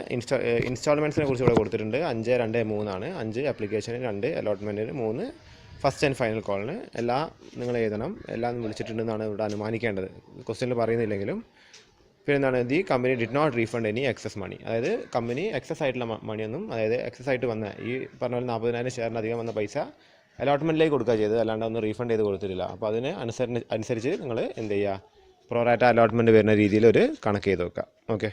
ഇൻസ്റ്റാൾമെൻറ്റ്സിനെ കുറിച്ച് ഇവിടെ കൊടുത്തിട്ടുണ്ട്. 5, 2, 3 ആണ്. 5 ആപ്ലിക്കേഷന്, 2 അലോട്ട്മെൻറ്റിന്, 3 ഫസ്റ്റ് ആൻഡ് ഫൈനൽ കോളിന്. എല്ലാം നിങ്ങൾ എഴുതണം. എല്ലാം വിളിച്ചിട്ടുണ്ടെന്നാണ് ഇവിടെ അനുമാനിക്കേണ്ടത്, ക്വസ്റ്റ്യനിൽ പറയുന്നില്ലെങ്കിലും. പിന്നെ എന്താണ്? The company did not refund any excess money. അതായത് കമ്പനി എക്സസ് ആയിട്ടുള്ള മണിയൊന്നും, അതായത് എക്സസ് ആയിട്ട് വന്ന ഈ പറഞ്ഞ പോലെ 40,000 ഷെയറിന് അധികം വന്ന പൈസ അലോട്ട്മെൻറ്റിലേക്ക് കൊടുക്കുക ചെയ്തത്, അല്ലാണ്ട് ഒന്ന് റീഫണ്ട് ചെയ്ത് കൊടുത്തിട്ടില്ല. അപ്പോൾ അതിന് അനുസരിച്ച് നിങ്ങൾ എന്ത് ചെയ്യുക? പ്രോറാറ്റ അലോട്ട്മെൻറ്റ് വരുന്ന രീതിയിൽ ഒരു കണക്ക് ചെയ്ത് വെക്കുക. ഓക്കെ.